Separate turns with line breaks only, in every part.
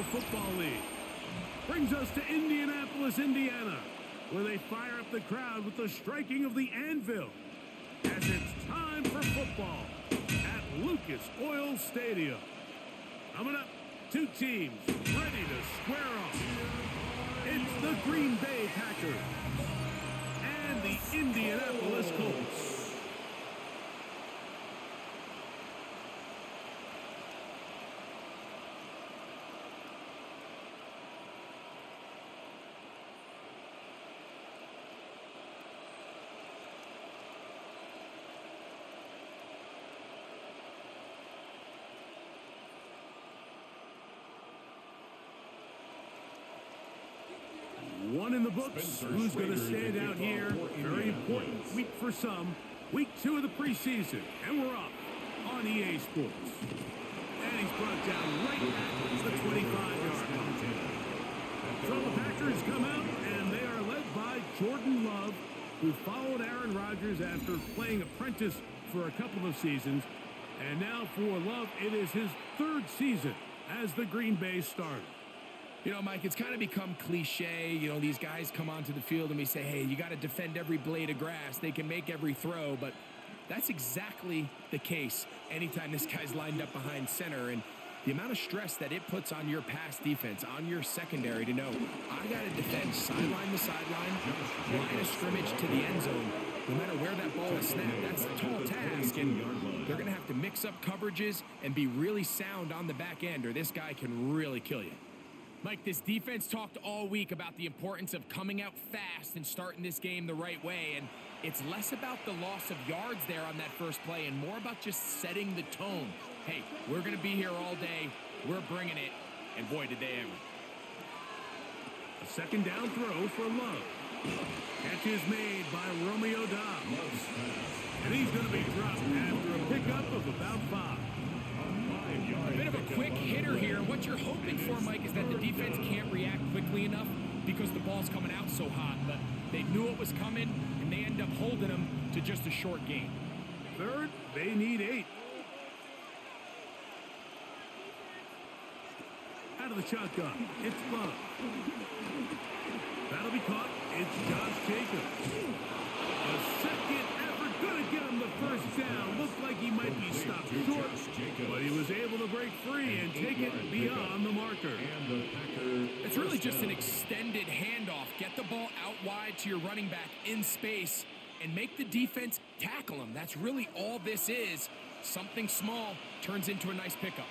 National Football League. Brings us to Indianapolis, Indiana, where they fire up the crowd with the striking of the anvil, as it's time for football at Lucas Oil Stadium. Coming up, two teams ready to square off. It's the Green Bay Packers and the Indianapolis Colts. One in the books. Who's going to stand out here? Very important week for some. Week 2 of the preseason. And we're off on EA Sports. And he's brought down right at the 25-yard line. So the Packers come out, and they are led by Jordan Love, who followed Aaron Rodgers after playing apprentice for a couple of seasons. And now for Love, it is his 3rd season as the Green Bay starter.
You know, Mike, it's kind of become cliche. You know, these guys come onto the field and we say, hey, you got to defend every blade of grass. They can make every throw, but that's exactly the case anytime this guy's lined up behind center. And the amount of stress that it puts on your pass defense, on your secondary to know, I got to defend sideline to sideline, line of scrimmage to the end zone, no matter where that ball is snapped. That's a tall task, and they're going to have to mix up coverages and be really sound on the back end, or this guy can really kill you. Mike, this defense talked all week about the importance of coming out fast and starting this game the right way, and it's less about the loss of yards there on that first play and more about just setting the tone. Hey, we're going to be here all day. We're bringing it, and boy, did they ever.
A second down throw for Love. Catch is made by Romeo Dobbs. And he's going to be dropped after a pickup of about 5.
A bit of a quick hitter here. What you're hoping for, Mike, is that the defense can't react quickly enough because the ball's coming out so hot. But they knew it was coming, and they end up holding them to just a short gain.
3rd, they need 8. Out of the shotgun, it's Love. That'll be caught. It's Josh Jacobs. A second effort, gonna get him the first down. Looked like he might be stopped short, but he was able to break free and take it beyond the marker.
It's really just an extended handoff. Get the ball out wide to your running back in space and make the defense tackle him. That's really all this is. Something small turns into a nice pickup.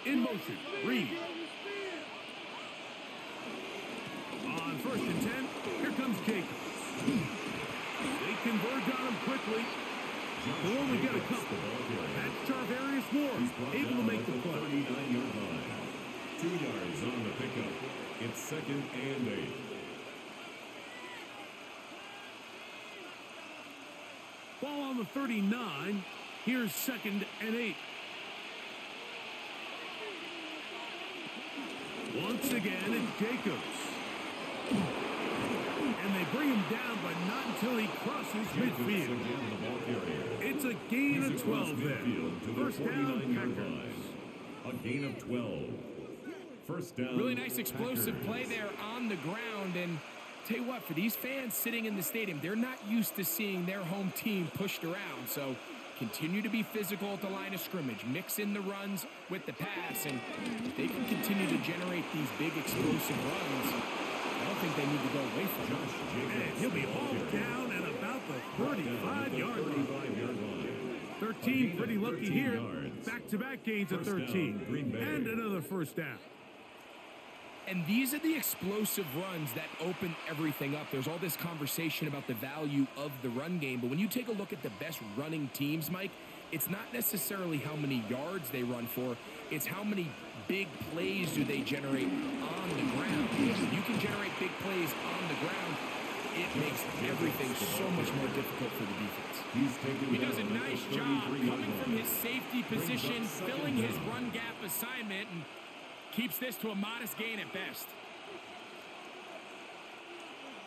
In motion, Reed. On 1st and 10, here comes Jacobs. They converge on him quickly. They'll only get a couple. That's Charvarius Moore, able to make the play.
39-yard line. 2 yards on the pickup. It's 2nd and 8.
Ball on the 39. Here's 2nd and 8. Once again, it's Jacobs. And they bring him down, but not until he crosses midfield. It's a gain of 12 there. First down, Packers.
A gain of 12. First down.
Really nice explosive play there on the ground. And tell you what, for these fans sitting in the stadium, they're not used to seeing their home team pushed around. So continue to be physical at the line of scrimmage. Mix in the runs with the pass. And if they can continue to generate these big explosive runs, I don't think they need to go away from him.
And he'll be hauled down at about the 35-yard line. 13, pretty lucky here. Back-to-back gains of 13. And another first down.
And these are the explosive runs that open everything up. There's all this conversation about the value of the run game, but when you take a look at the best running teams, Mike, it's not necessarily how many yards they run for, it's how many big plays do they generate on the ground. When you can generate big plays on the ground, it makes everything so much more difficult for the defense. He does a nice job coming from his safety position, filling his run gap assignment, and keeps this to a modest gain at best.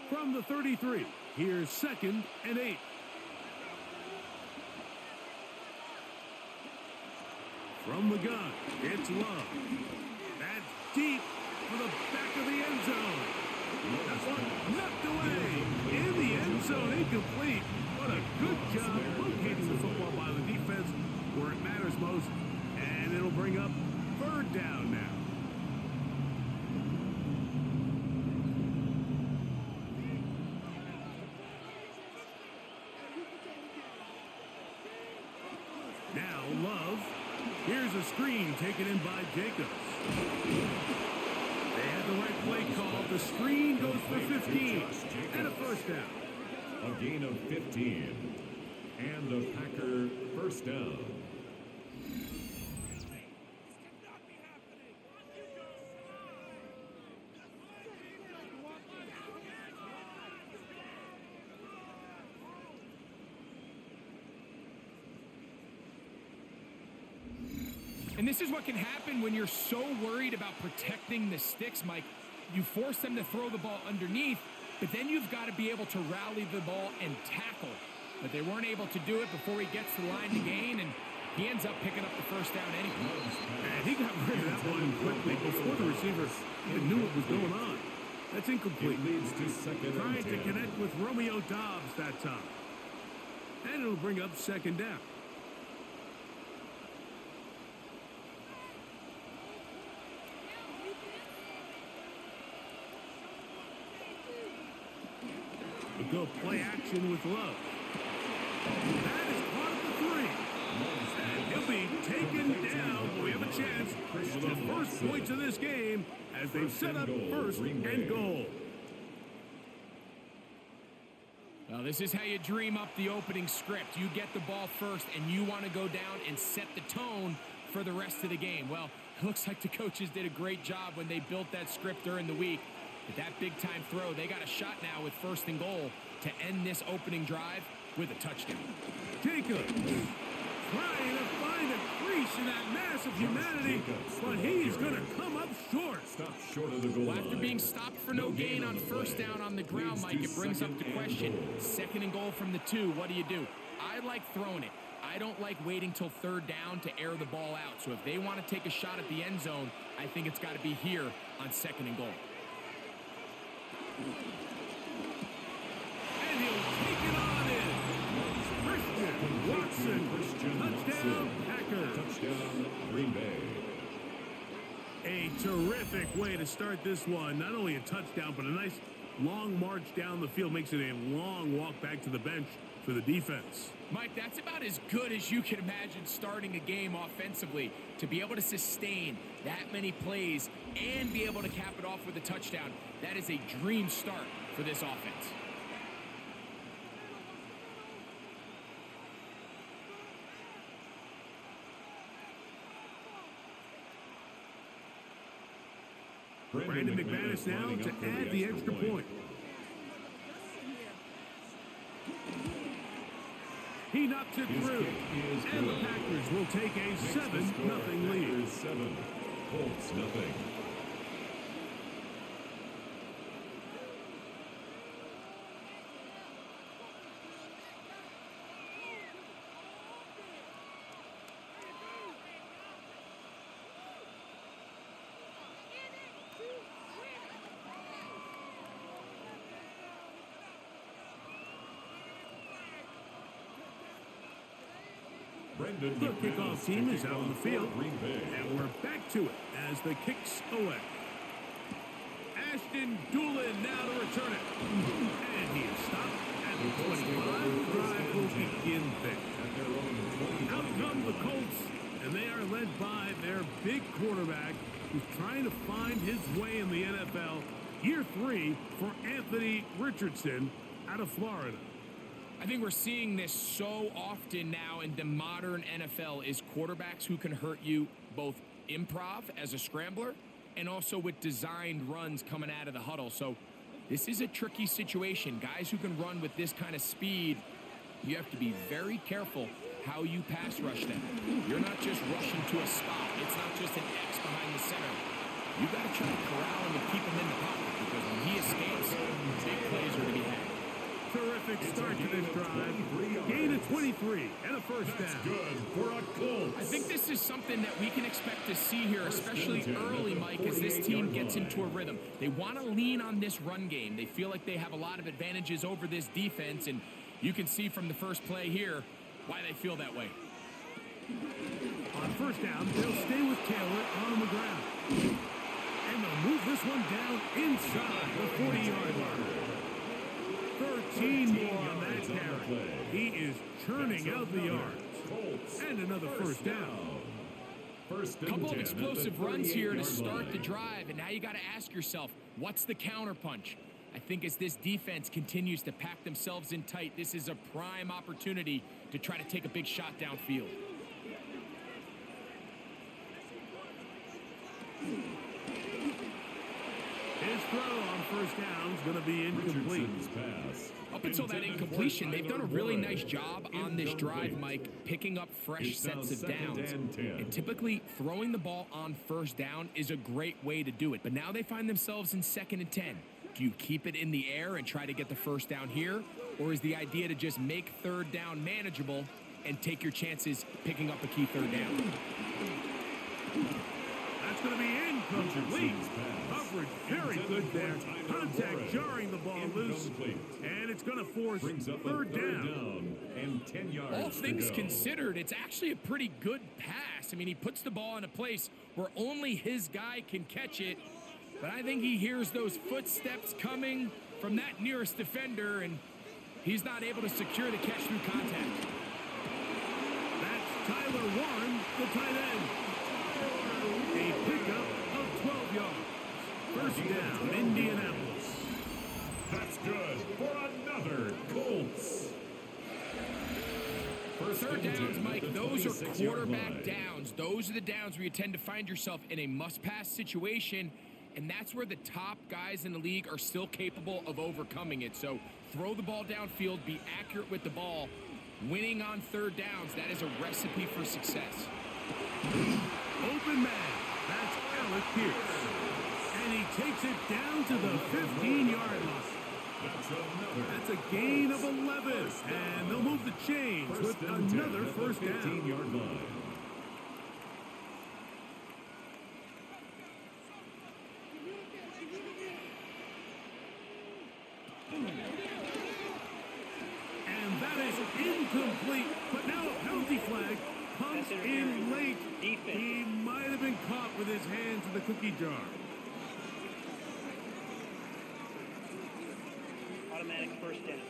From the 33, here's 2nd and 8. From the gun, it's Love. That's deep for the back of the end zone. That one knocked away in the end zone, incomplete. What a good job locating the football by the defense where it matters most. And it'll bring up third down now. Now Love. Here's a screen taken in by Jacobs. They had the right play call. The screen goes for 15 and a first down.
A gain of 15 and a Packer first down.
And this is what can happen when you're so worried about protecting the sticks, Mike. You force them to throw the ball underneath, but then you've got to be able to rally the ball and tackle. But they weren't able to do it before he gets to the line to gain, and he ends up picking up the first down anyway.
And he got rid of that one quickly before the receiver even knew what was going on. That's incomplete.
It leads to second and 10.
Trying to connect with Romeo Doubs that time. And it'll bring up second down. We'll go play action with Love. That is caught at the 3. And he'll be taken down. But we have a chance for the first points of this game as they set up first and goal.
Well, this is how you dream up the opening script. You get the ball first, and you want to go down and set the tone for the rest of the game. Well, it looks like the coaches did a great job when they built that script during the week. But that big-time throw, they got a shot now with first and goal to end this opening drive with a touchdown.
Jacobs trying to find a crease in that mass of humanity, but he's going to come up short.
Stop short of the goal line.
After being stopped for no gain on first down on the ground, Mike, it brings up the question, second and goal from the 2, what do? I like throwing it. I don't like waiting till third down to air the ball out. So if they want to take a shot at the end zone, I think it's got to be here on second and goal.
And he'll take it on in. Christian Watson. Touchdown, Packers.
Touchdown, Green Bay.
A terrific way to start this one. Not only a touchdown, but a nice long march down the field. Makes it a long walk back to the bench for the defense.
Mike, that's about as good as you can imagine starting a game offensively. To be able to sustain that many plays and be able to cap it off with a touchdown, that is a dream start for this offense.
Brandon McManus now to add the extra point. He knocks it through, and the Packers will take a 7-0 lead.
7, Colts nothing.
The kickoff team is out on the field, and we're back to it as the kicks away. Ashton Doolin now to return it. And he is stopped at the 25. Drive will begin there. Out come the Colts, and they are led by their big quarterback who's trying to find his way in the NFL. Year 3 for Anthony Richardson out of Florida.
I think we're seeing this so often now in the modern NFL is quarterbacks who can hurt you both improv as a scrambler and also with designed runs coming out of the huddle. So this is a tricky situation. Guys who can run with this kind of speed, you have to be very careful how you pass rush them. You're not just rushing to a spot. It's not just an X behind the center. You got to try to corral him and keep him in the pocket because when he escapes, big plays are to be had.
Terrific start to this drive. Gain of 23 and a first down.
Good for a Colts.
I think this is something that we can expect to see here, especially early, Mike, as this team gets into a rhythm. They want to lean on this run game. They feel like they have a lot of advantages over this defense, and you can see from the first play here why they feel that way.
On first down, they'll stay with Taylor on the ground. And they'll move this one down inside the 40-yard line. 13 more on that carry. He is churning out the yards. And another first down.
Couple of explosive runs here to start the drive, and now you got to ask yourself, what's the counterpunch? I think as this defense continues to pack themselves in tight, this is a prime opportunity to try to take a big shot downfield.
His throw on first down is going to be incomplete.
Up until that incompletion, they've done a really nice job on this drive, Mike, picking up fresh sets of downs. And typically, throwing the ball on first down is a great way to do it. But now they find themselves in 2nd and 10. Do you keep it in the air and try to get the first down here? Or is the idea to just make third down manageable and take your chances picking up a key third down?
That's going to be incomplete. Coverage very good there. Contact jarring the ball loose. And it's going to force third down.
And 10 yards.
All things considered, it's actually a pretty good pass. I mean, he puts the ball in a place where only his guy can catch it. But I think he hears those footsteps coming from that nearest defender, and he's not able to secure the catch through contact.
That's Tyler Warren, the tight end. A pickup of 12 yards. First down, Indianapolis.
That's good for another Colts.
Third downs, Mike, those are quarterback downs. Those are the downs where you tend to find yourself in a must-pass situation, and that's where the top guys in the league are still capable of overcoming it. So throw the ball downfield, be accurate with the ball. Winning on third downs, that is a recipe for success.
Open man. That's Alec Pierce. And he takes it down to the 15-yard line. That's a gain of 11. And they'll move the chains with another first down.
15-yard line.
And that is incomplete. But now a penalty flag comes in late. He might have been caught with his hands in the cookie jar.
Automatic first down.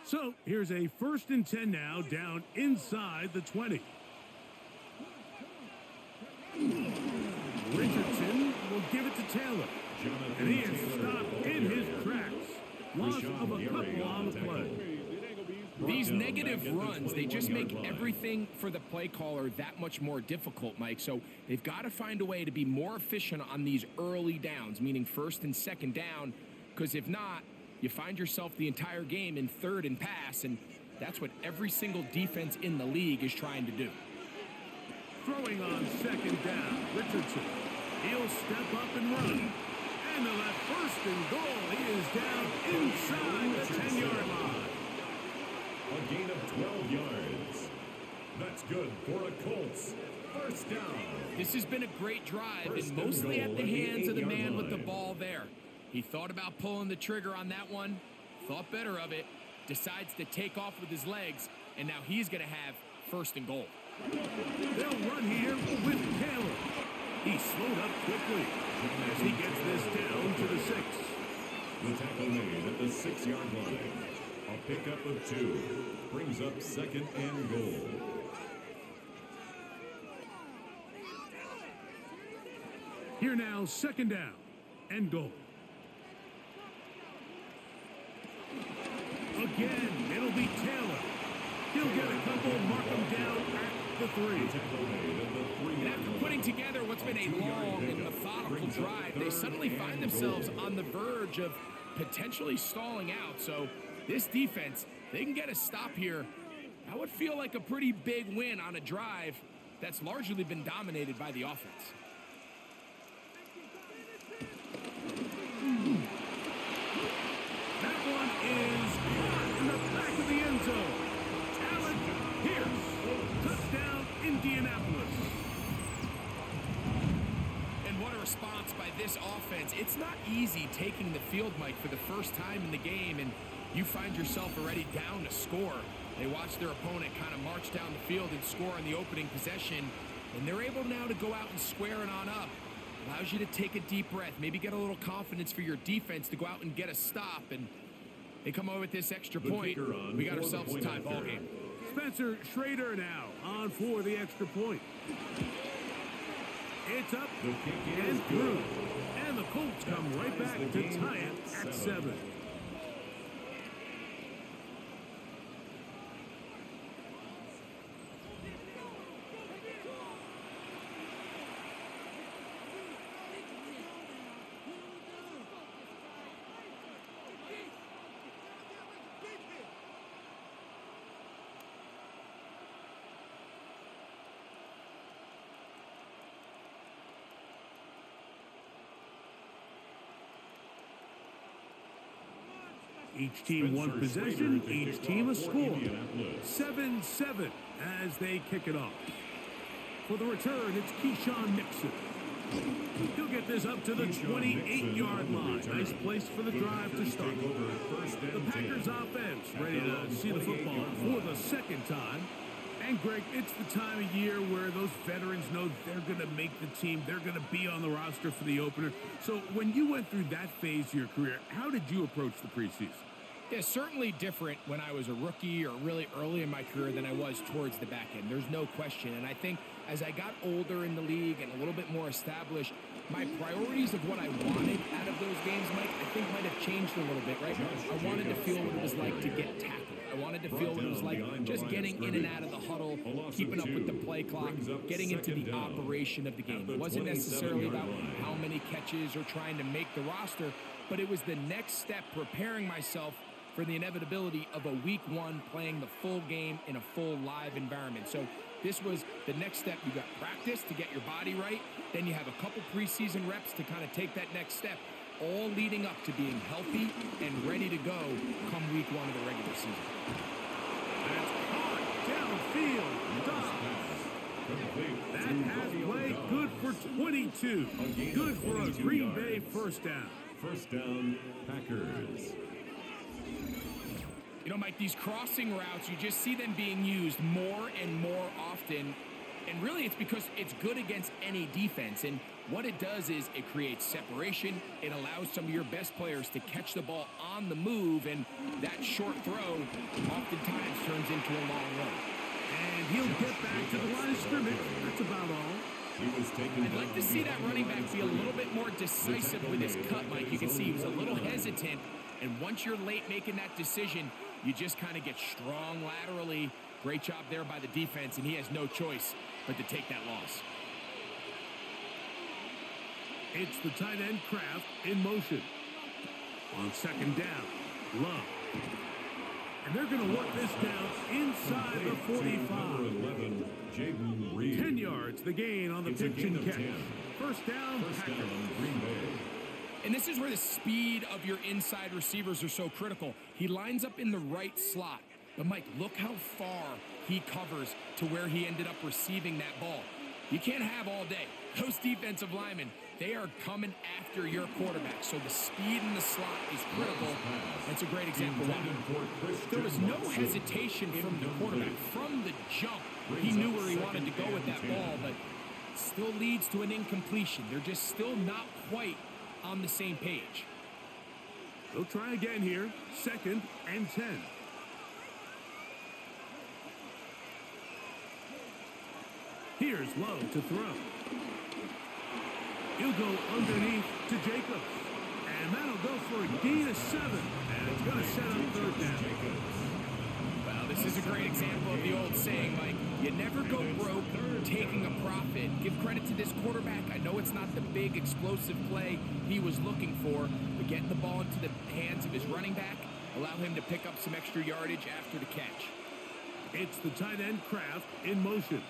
So here's a 1st and 10 now, down inside the 20. Richardson will give it to Taylor. And he is stopped in his tracks. Loss of a couple on the play.
These negative runs, they just make everything for the play caller that much more difficult, Mike. So they've got to find a way to be more efficient on these early downs, meaning 1st and 2nd down, because if not, you find yourself the entire game in 3rd and pass, and that's what every single defense in the league is trying to do.
Throwing on 2nd down, Richardson. He'll step up and run. And they'll have 1st and goal. He is down inside the 10-yard line.
A gain of 12 yards. That's good for a Colts. First down.
This has been a great drive, and mostly at the hands of the man with the ball there. He thought about pulling the trigger on that one, thought better of it, decides to take off with his legs, and now he's going to have 1st and goal.
They'll run here with Taylor. He slowed up quickly as he gets this down to the 6.
The tackle made at the 6-yard line. A pickup of 2 brings up 2nd and goal.
Here now, 2nd down and goal. Again, it'll be Taylor. He'll get a couple, mark him down at the 3.
And after putting together what's been a long and methodical drive, they suddenly find themselves on the verge of potentially stalling out. So this defense, they can get a stop here. That would feel like a pretty big win on a drive that's largely been dominated by the offense. response by this offense. It's not easy taking the field, Mike, for the first time in the game, and you find yourself already down to score. They watch their opponent kind of march down the field and score on the opening possession, and they're able now to go out and square it on up. Allows you to take a deep breath, maybe get a little confidence for your defense to go out and get a stop, and they come away with this extra point. We got ourselves a tie ball game.
Spencer Schrader now on for the extra point. It's up and through. And the Colts come right back to tie it at 7. Each team one possession, each team a score. 7-7 as they kick it off. For the return, it's Keyshawn Nixon. He'll get this up to the 28-yard line. Nice place for the drive to start. The Packers offense ready to see the football for the second time. And, Greg, it's the time of year where those veterans know they're going to make the team. They're going to be on the roster for the opener. So when you went through that phase of your career, how did you approach the preseason?
Yeah, certainly different when I was a rookie or really early in my career than I was towards the back end. There's no question. And I think as I got older in the league and a little bit more established, my priorities of what I wanted out of those games, Mike, I think might have changed a little bit, right? I wanted to feel what it was like to get tackled. I wanted to feel what it was like just getting in and out of the huddle, keeping up with the play clock, getting into the operation of the game. It wasn't necessarily about how many catches or trying to make the roster, but it was the next step, preparing myself for the inevitability of a week one playing the full game in a full live environment. So this was the next step. You got practice to get your body right. Then you have a couple preseason reps to kind of take that next step, all leading up to being healthy and ready to go come week one of the regular season.
That's caught downfield. That has play good for 22. Good for a Green Bay first down.
First down, Packers.
You know, Mike, these crossing routes, you just see them being used more and more often. And really, it's because it's good against any defense. And what it does is it creates separation. It allows some of your best players to catch the ball on the move. And that short throw oftentimes turns into a long run.
And he'll get back to the line of scrimmage. That's about all.
I'd like to see that running back be a little bit more decisive with his cut, Mike. You can see he was a little hesitant. And once you're late making that decision, you just kind of get strong laterally. Great job there by the defense, and he has no choice but to take that loss.
It's the tight end Kraft in motion. On second down, Love. And they're going to work this down inside the 45. 10 yards, the gain on the pitch and catch. First down, Packers.
And this is where the speed of your inside receivers are so critical. He lines up in the right slot. But, Mike, look how far he covers to where he ended up receiving that ball. You can't have all day. Those defensive linemen, they are coming after your quarterback. So the speed in the slot is critical. That's a great example. There was no hesitation from the quarterback. From the jump, he knew where he wanted to go with that ball, but still leads to an incompletion. They're just still not quite on the same page.
They'll try again here. Second and 10. Here's Lowe to throw. He'll go underneath to Jacobs. And that'll go for a gain of 7. And it's going to set up third down.
Well, this is a great example of the old saying, Mike. You never go broke taking a profit. Give credit to this quarterback. I know it's not the big explosive play he was looking for, but getting the ball into the hands of his running back, allow him to pick up some extra yardage after the catch.
It's the tight end Kraft in motion.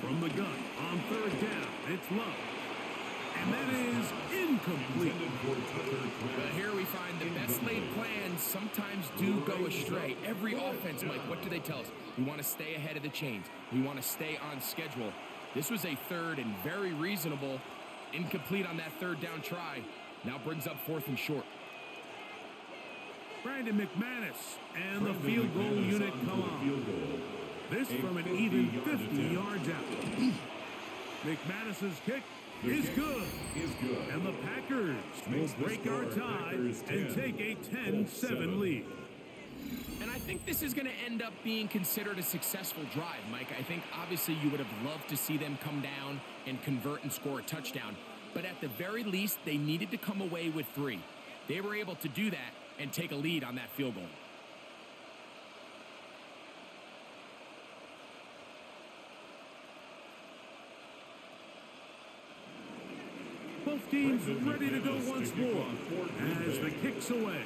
From the gun on third down, it's Love. And that is incomplete.
But here we find the best laid plans sometimes do go astray. Every offense, Mike, what do they tell us? We want to stay ahead of the chains. We want to stay on schedule. This was a third and very reasonable. Incomplete on that third down try. Now brings up 4th and short.
Brandon McManus and the field goal unit come on. This from an even 50 yards out. McManus's kick is good. And the Packers will break our tie and take a 10-7 lead.
And I think this is going to end up being considered a successful drive, Mike. I think obviously you would have loved to see them come down and convert and score a touchdown. But at the very least, they needed to come away with 3. They were able to do that and take a lead on that field goal.
Both teams ready to go once more as the kick's away.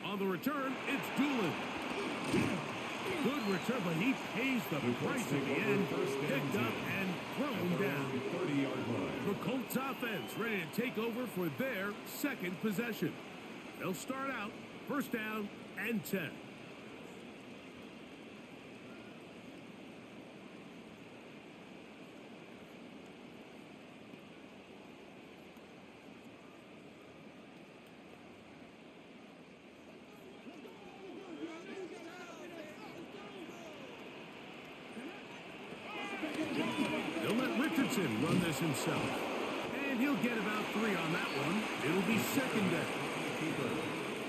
On the return, it's Doolin. Good return, but he pays the price at the end. Picked up and thrown down. The Colts offense ready to take over for their second possession. They'll start out 1st down and 10. They'll let Richardson run this himself. And he'll get about 3 on that one. It'll be 2nd down.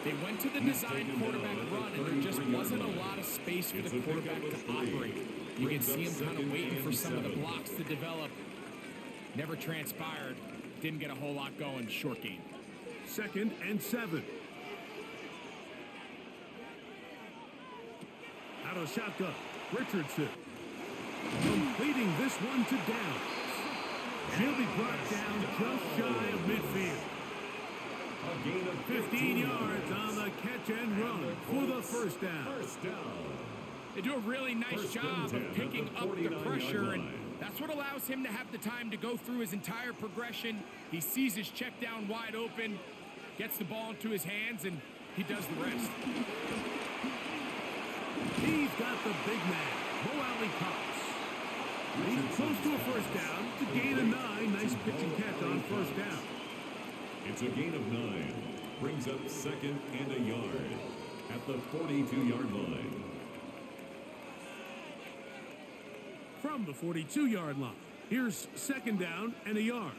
They went to the design quarterback run, and there just wasn't a lot of space for the quarterback to operate. You can see him kind of waiting for some of the blocks to develop. Never transpired. Didn't get a whole lot going. Short game.
2nd and 7. Out of shotgun, Richardson. Completing this one to Downs. She'll be brought down just shy of midfield.
A gain of
15 yards on the catch and run for the 1st down.
They do a really nice job of picking up the pressure, and that's what allows him to have the time to go through his entire progression. He sees his check down wide open, gets the ball into his hands, and he does the rest.
He's got the big man, Mo Alley Cox. He's close to a 1st down to gain a 9. Nice pitch and catch on 1st down.
It's a gain of 9. Brings up 2nd and a yard at the 42-yard line.
From the 42-yard line, here's 2nd down and a yard.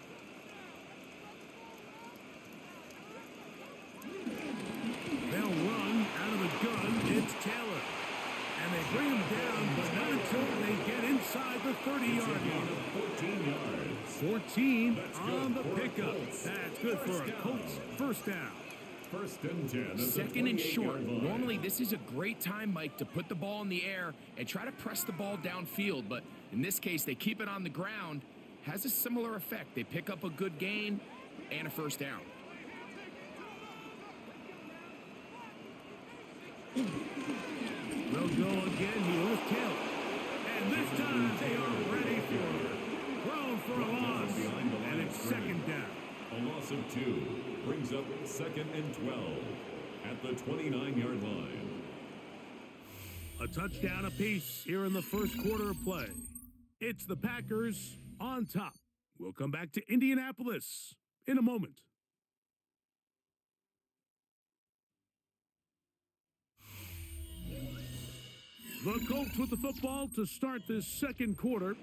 They'll run out of the gun. It's Taylor. And they bring him down, but not until they get inside the 30-yard line.
14 yards.
14 on the pickup. That's good for a Colts 1st down.
1st and 10.
2nd and short. Normally, this is a great time, Mike, to put the ball in the air and try to press the ball downfield. But in this case, they keep it on the ground. Has a similar effect. They pick up a good gain and a 1st down.
They'll go again here with Taylor. And this time they are ready for it. Thrown for a loss. And it's 2nd down.
A loss of 2 brings up 2nd and 12 at the 29-yard line.
A touchdown apiece here in the 1st quarter of play. It's the Packers on top. We'll come back to Indianapolis in a moment. The Colts with the football to start this 2nd quarter.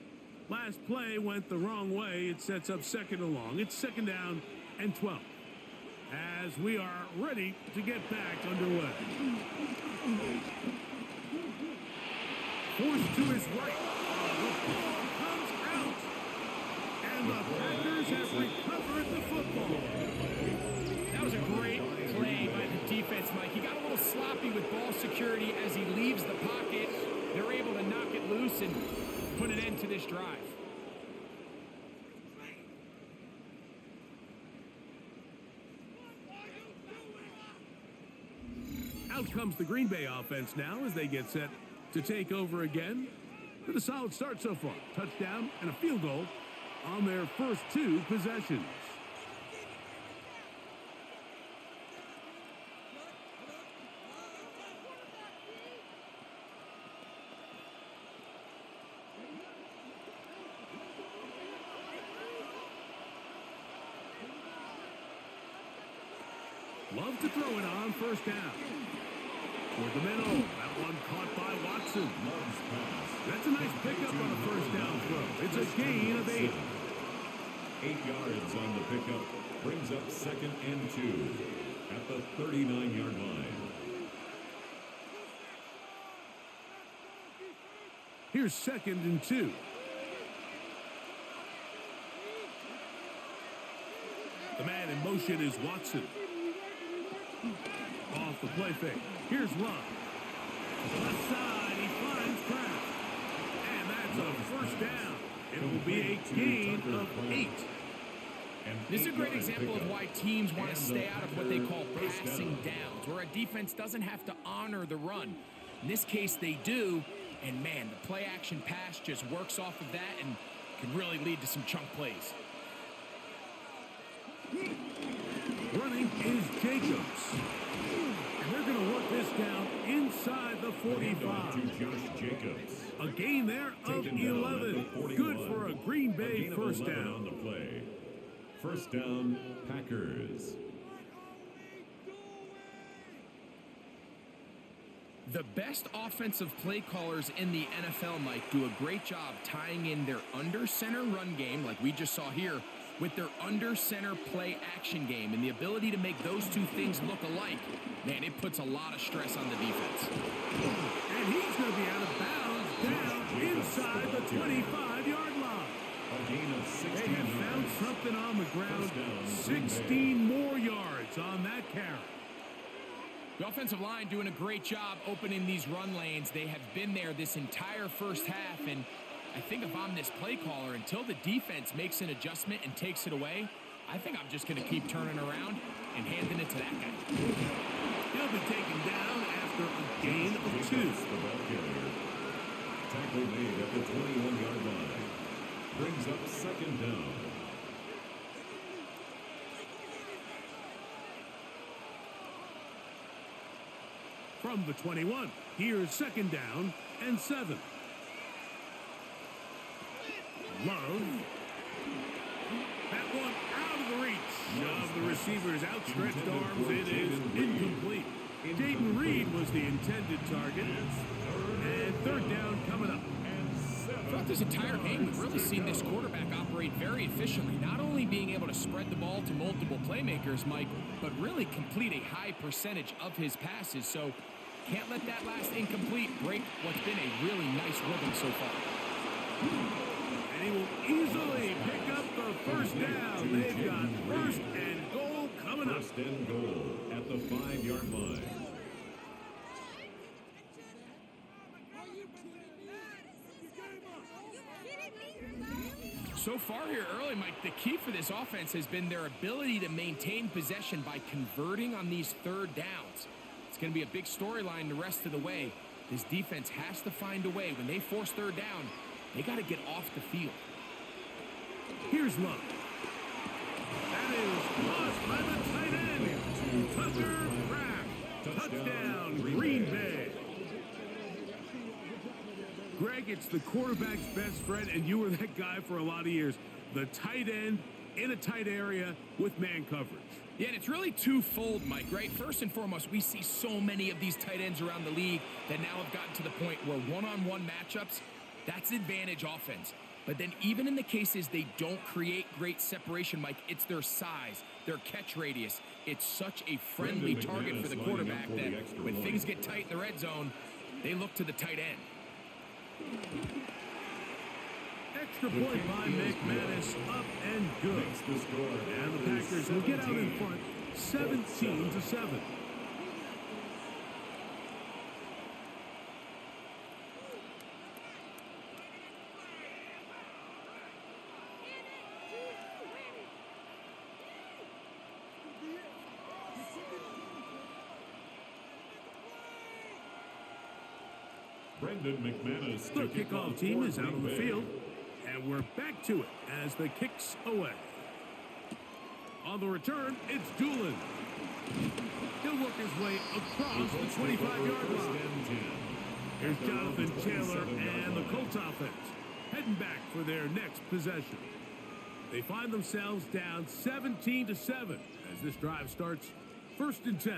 Last play went the wrong way. It sets up 2nd and long. It's 2nd down and 12. As we are ready to get back underway. Forced to his right. The ball comes out. And the Packers have recovered the football.
That was a great play by the defense, Mike. He got a little sloppy with ball security as he leaves the pocket. They're able to knock it loose and put an end to this drive.
Out comes the Green Bay offense now as they get set to take over again. With a solid start so far. Touchdown and a field goal on their first 2 possessions. Love to throw it on first down. Toward the middle. That one caught by Watson.
Love's pass.
That's a nice pickup on a first down throw. It's a gain of 8.
8 yards on the pickup. Brings up 2nd and 2 at the 39-yard line.
Here's 2nd and 2. The man in motion is Watson. Off the play fake. Here's Love. Left side, he finds Kraft. And that's a first down. It will be a gain of 8.
This is a great example of why teams want to stay out of what they call passing downs, where a defense doesn't have to honor the run. In this case, they do. And, man, the play-action pass just works off of that and can really lead to some chunk plays.
Running is Jacobs. And they're going to work this down inside the 45.
To Josh Jacobs.
A gain there of 11. Good for a Green Bay first down.
On the play. First down, Packers.
The best offensive play callers in the NFL, Mike, do a great job tying in their under-center run game, like we just saw here, with their under-center play action game. And the ability to make those two things look alike, man, it puts a lot of stress on the defense.
And he's going to be out of bounds down inside the 25-yard line.
A gain of 16
They have found
yards.
something on the ground.
First down, Green Bay.
16 more yards on that carry.
The offensive line doing a great job opening these run lanes. They have been there this entire first half, and I think if I'm this play caller, until the defense makes an adjustment and takes it away, I think I'm just going to keep turning around and handing it to that guy.
He'll be taken down after a gain of 2.
The ball carrier. Tackle made at the 21-yard line. Brings up 2nd down.
From the 21, here's 2nd down and 7. Love. That one out of the reach of the receiver's outstretched arms. It is incomplete. Jaden Reed was the intended target. And 3rd down coming up.
Throughout this entire game, we've really seen this quarterback operate very efficiently, not only being able to spread the ball to multiple playmakers, Mike, but really complete a high percentage of his passes. So can't let that last incomplete break what's been a really nice rhythm so far.
And he will easily pick up the first down. They've got 1st and goal coming up.
1st and goal at the 5-yard line.
So far here early, Mike, the key for this offense has been their ability to maintain possession by converting on these 3rd downs. It's going to be a big storyline the rest of the way. This defense has to find a way. When they force 3rd down, they got to get off the field.
Here's Love. That is lost by the tight end. Tucker Kraft. Touchdown, Green Bay. Greg, it's the quarterback's best friend, and you were that guy for a lot of years. The tight end in a tight area with man coverage.
Yeah, and it's really twofold, Mike, right? First and foremost, we see so many of these tight ends around the league that now have gotten to the point where one-on-one matchups, that's advantage offense. But then even in the cases they don't create great separation, Mike, it's their size, their catch radius. It's such a friendly target for the quarterback that when things get tight in the red zone, they look to the tight end.
Extra point by McManus, up and good. And the Packers will get out in front, 17-7.
Brendan McManus.
The kickoff team is out on the field, and we're back to it as the kick's away. On the return, it's Doolin. He'll work his way across the 25-yard line. Here's Jonathan Taylor and the Colts offense heading back for their next possession. They find themselves down 17-7 as this drive starts First and 10.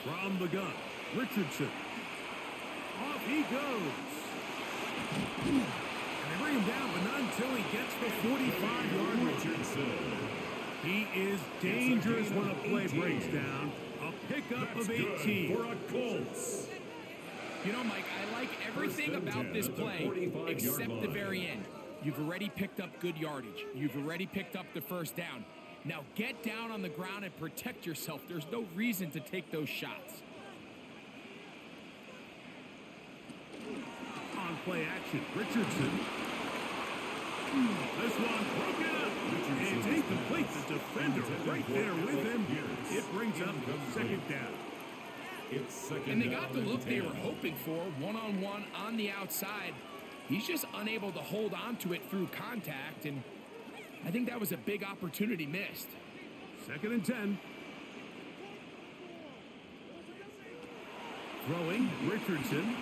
From the gun, Richardson. Off he goes. And they bring him down, but not until he gets the 45-yard line.
Richardson.
He is dangerous when a play breaks down. A pickup of 18.
For a Colts.
You know, Mike, I like everything about this play except the very end. You've already picked up good yardage. You've already picked up the first down. Now get down on the ground and protect yourself. There's no reason to take those shots.
On play action, Richardson. This one broken up. It's incomplete. The defender right there with him. It brings up the second down.
It's second
And they got the
down
look
and
they
10.
were hoping for, one-on-one on the outside. He's just unable to hold on to it through contact, and I think that was a big opportunity missed.
Second and 10. Throwing, Richardson.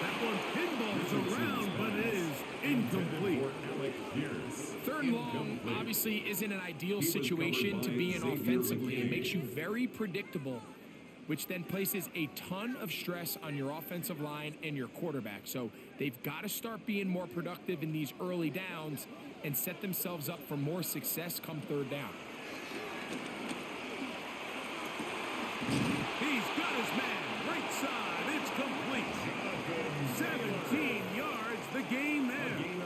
That one pinballs around, but it is incomplete.
Third and long obviously isn't an ideal situation to be in offensively. It makes you very predictable, which then places a ton of stress on your offensive line and your quarterback. So they've got to start being more productive in these early downs and set themselves up for more success come third down.
He's got his man, right side, it's complete. 17 yards, the game there.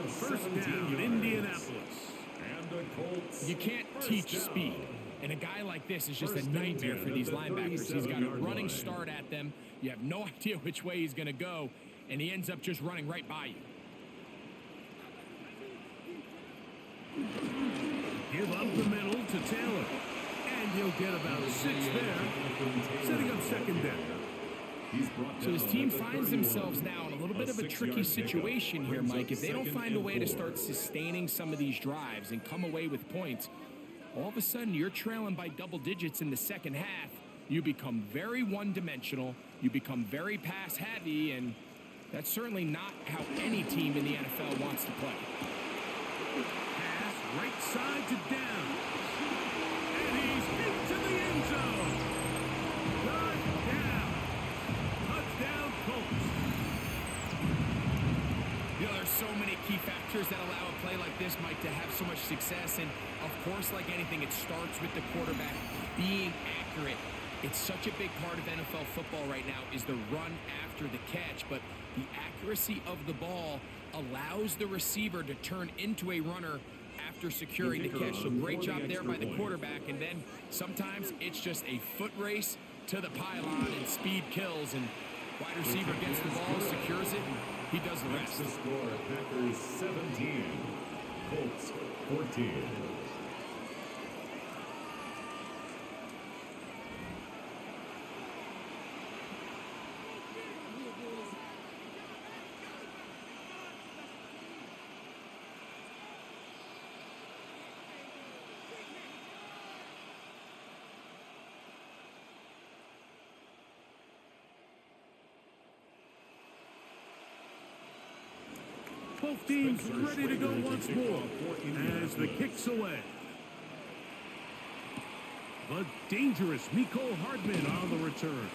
First down, Indianapolis.
And the Colts.
You can't teach speed. And a guy like this is just a nightmare for these linebackers. He's got a running start at them. You have no idea which way he's going to go, and he ends up just running right by you.
Give up the middle to Taylor. And he'll get about 6 there. Setting up second down.
So his team finds themselves now in a little bit of a tricky situation here, Mike. If they don't find a way to start sustaining some of these drives and come away with points, all of a sudden you're trailing by double digits in the second half. You become very one-dimensional. You become very pass-heavy, and that's certainly not how any team in the NFL wants to play.
Pass right side to down. And he's into the end zone. Touchdown. Touchdown, Colts.
You know, there's so many key factors that allow a play like this, Mike, to have so much success. And, of course, like anything, it starts with the quarterback being accurate. It's such a big part of NFL football right now is the run after the catch. But the accuracy of the ball allows the receiver to turn into a runner after securing the catch. So great job there by the quarterback. And then sometimes it's just a foot race to the pylon and speed kills. And wide receiver gets the ball, secures it, he does the rest.
The score, Packers 17, Colts 14.
Both teams ready to go once more as the kick's away. The dangerous Mecole Hardman on the return.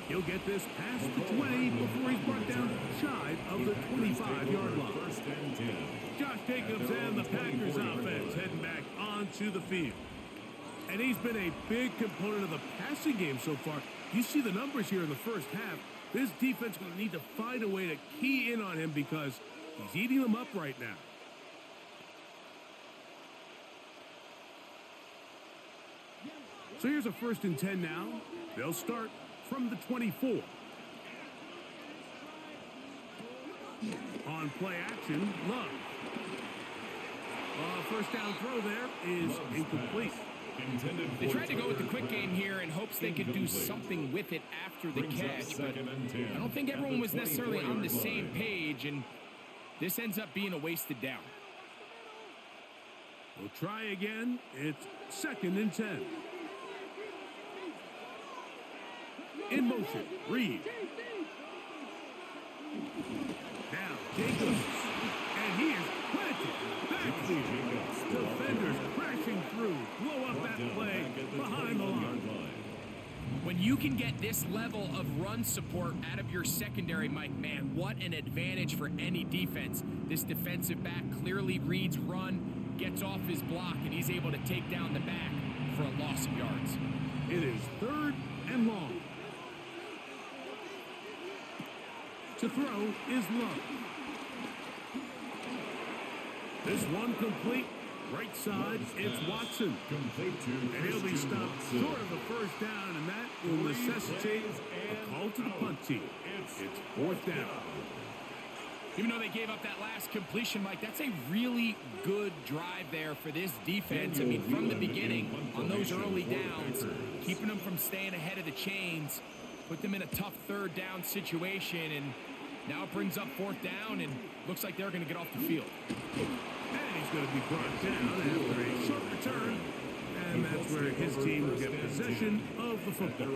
He'll get this past the 20 before he's brought down shy of the 25-yard line.
First and 10.
Josh Jacobs and the Packers offense heading back onto the field. And he's been a big component of the passing game so far. You see the numbers here in the first half. This defense is going to need to find a way to key in on him because he's eating them up right now. So here's a first and 10 now. They'll start from the 24. On play action, Love. First down throw there is incomplete.
They tried to go with the quick game here in hopes they could do something with it after the catch, but I don't think everyone was necessarily on the same page, and this ends up being a wasted down.
We'll try again. It's 2nd and 10. In motion, Reed. Now Jacobs. And he is planted. Backfield. Defenders crashing through. Blow up that play behind the line.
When you can get this level of run support out of your secondary, Mike, man, what an advantage for any defense. This defensive back clearly reads run, gets off his block, and he's able to take down the back for a loss of yards.
It is 3rd and long. To throw is Love. This one complete. Right side, it's Watson. And he'll be stopped short of the first down, and that will necessitate a call to the punt team. It's 4th down.
Even though they gave up that last completion, Mike, that's a really good drive there for this defense. I mean, from the beginning, on those early downs, keeping them from staying ahead of the chains, put them in a tough 3rd down situation, and now it brings up 4th down, and looks like they're going to get off the field.
And he's going to be brought down after a short return. And that's where his team will get possession of the football.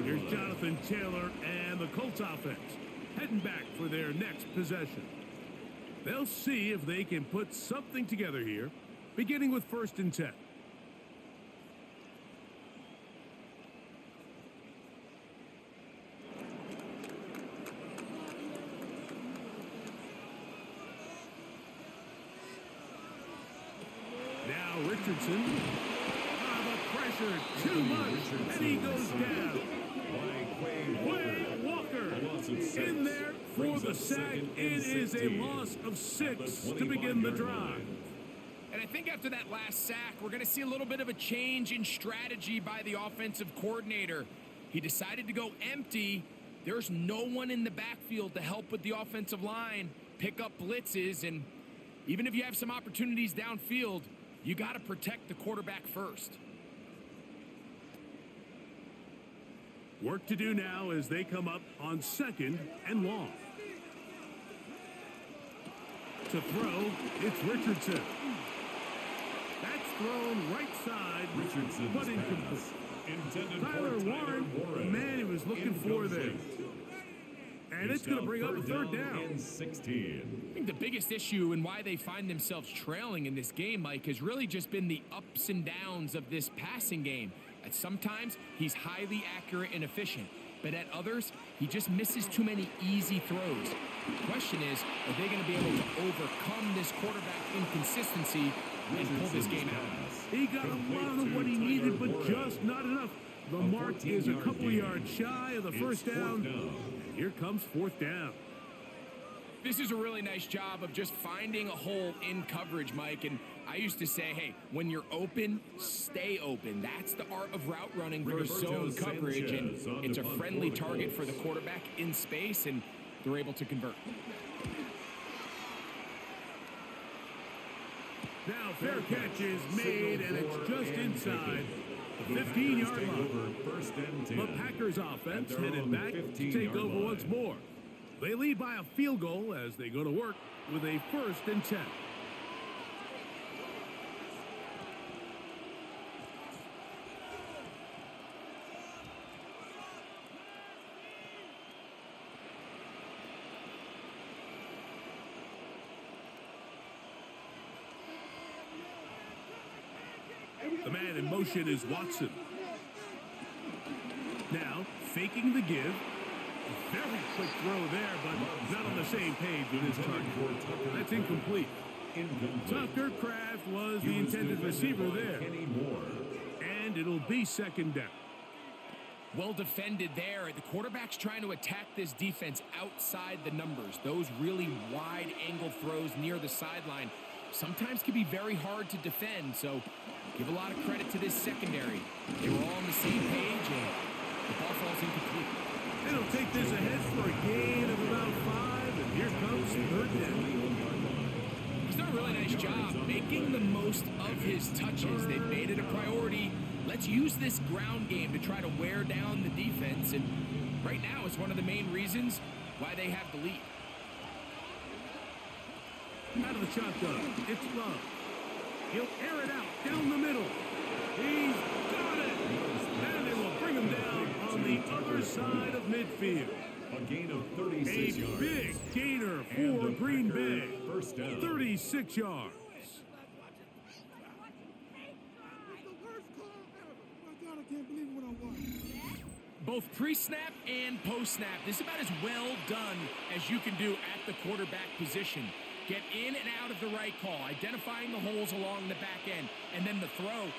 Here's Jonathan Taylor and the Colts offense heading back for their next possession. They'll see if they can put something together here, beginning with 1st and 10. Now Richardson. The pressure too much, and he goes down. Quay Walker in there for the sack. It is a loss of 6 to begin the drive.
And I think after that last sack, we're going to see a little bit of a change in strategy by the offensive coordinator. He decided to go empty. There's no one in the backfield to help with the offensive line, pick up blitzes, and even if you have some opportunities downfield, you got to protect the quarterback first.
Work to do now as they come up on 2nd and long. To throw, it's Richardson. That's thrown right side, but incomplete. Tyler Warren, the man he was looking for there. And it's going to bring up a 3rd down.
I think the biggest issue and why they find themselves trailing in this game, Mike, has really just been the ups and downs of this passing game. At sometimes, he's highly accurate and efficient, but at others, he just misses too many easy throws. The question is, are they going to be able to overcome this quarterback inconsistency and pull this game out?
He got a lot of what he needed, but just not enough. The mark is a couple of yards shy of the 1st down. And here comes 4th down.
This is a really nice job of just finding a hole in coverage, Mike. And I used to say, hey, when you're open, stay open. That's the art of route running versus zone coverage. And it's a friendly target for the quarterback in space, and they're able to convert.
Now fair catch is made, and it's just inside the 15-yard line. The Packers offense headed back to take over once more. They lead by a field goal as they go to work with a 1st and 10. The man in motion is Watson. Now faking the give. Very quick throw there, but not on the same page with his target. That's incomplete. Tucker Kraft was the intended receiver there. And it'll be 2nd down.
Well defended there. The quarterback's trying to attack this defense outside the numbers. Those really wide angle throws near the sideline sometimes can be very hard to defend. So give a lot of credit to this secondary. They were all on the same page, and the ball falls incomplete.
It'll take this ahead for a gain of about 5, and here comes 3rd down.
He's done a really nice job making the most of his touches. They've made it a priority. Let's use this ground game to try to wear down the defense, and right now it's one of the main reasons why they have the lead.
Out of the shotgun, it's Love. He'll air it out down the middle. He's got it. And they will bring him down on the other side of midfield.
A gain of 36 yards.
A big gainer
And
for
the
Green
Packer
Bay.
first down.
36 yards.
Both pre-snap and post-snap, this is about as well done as you can do at the quarterback position. Get in and out of the right call, identifying the holes along the back end, and then the throw.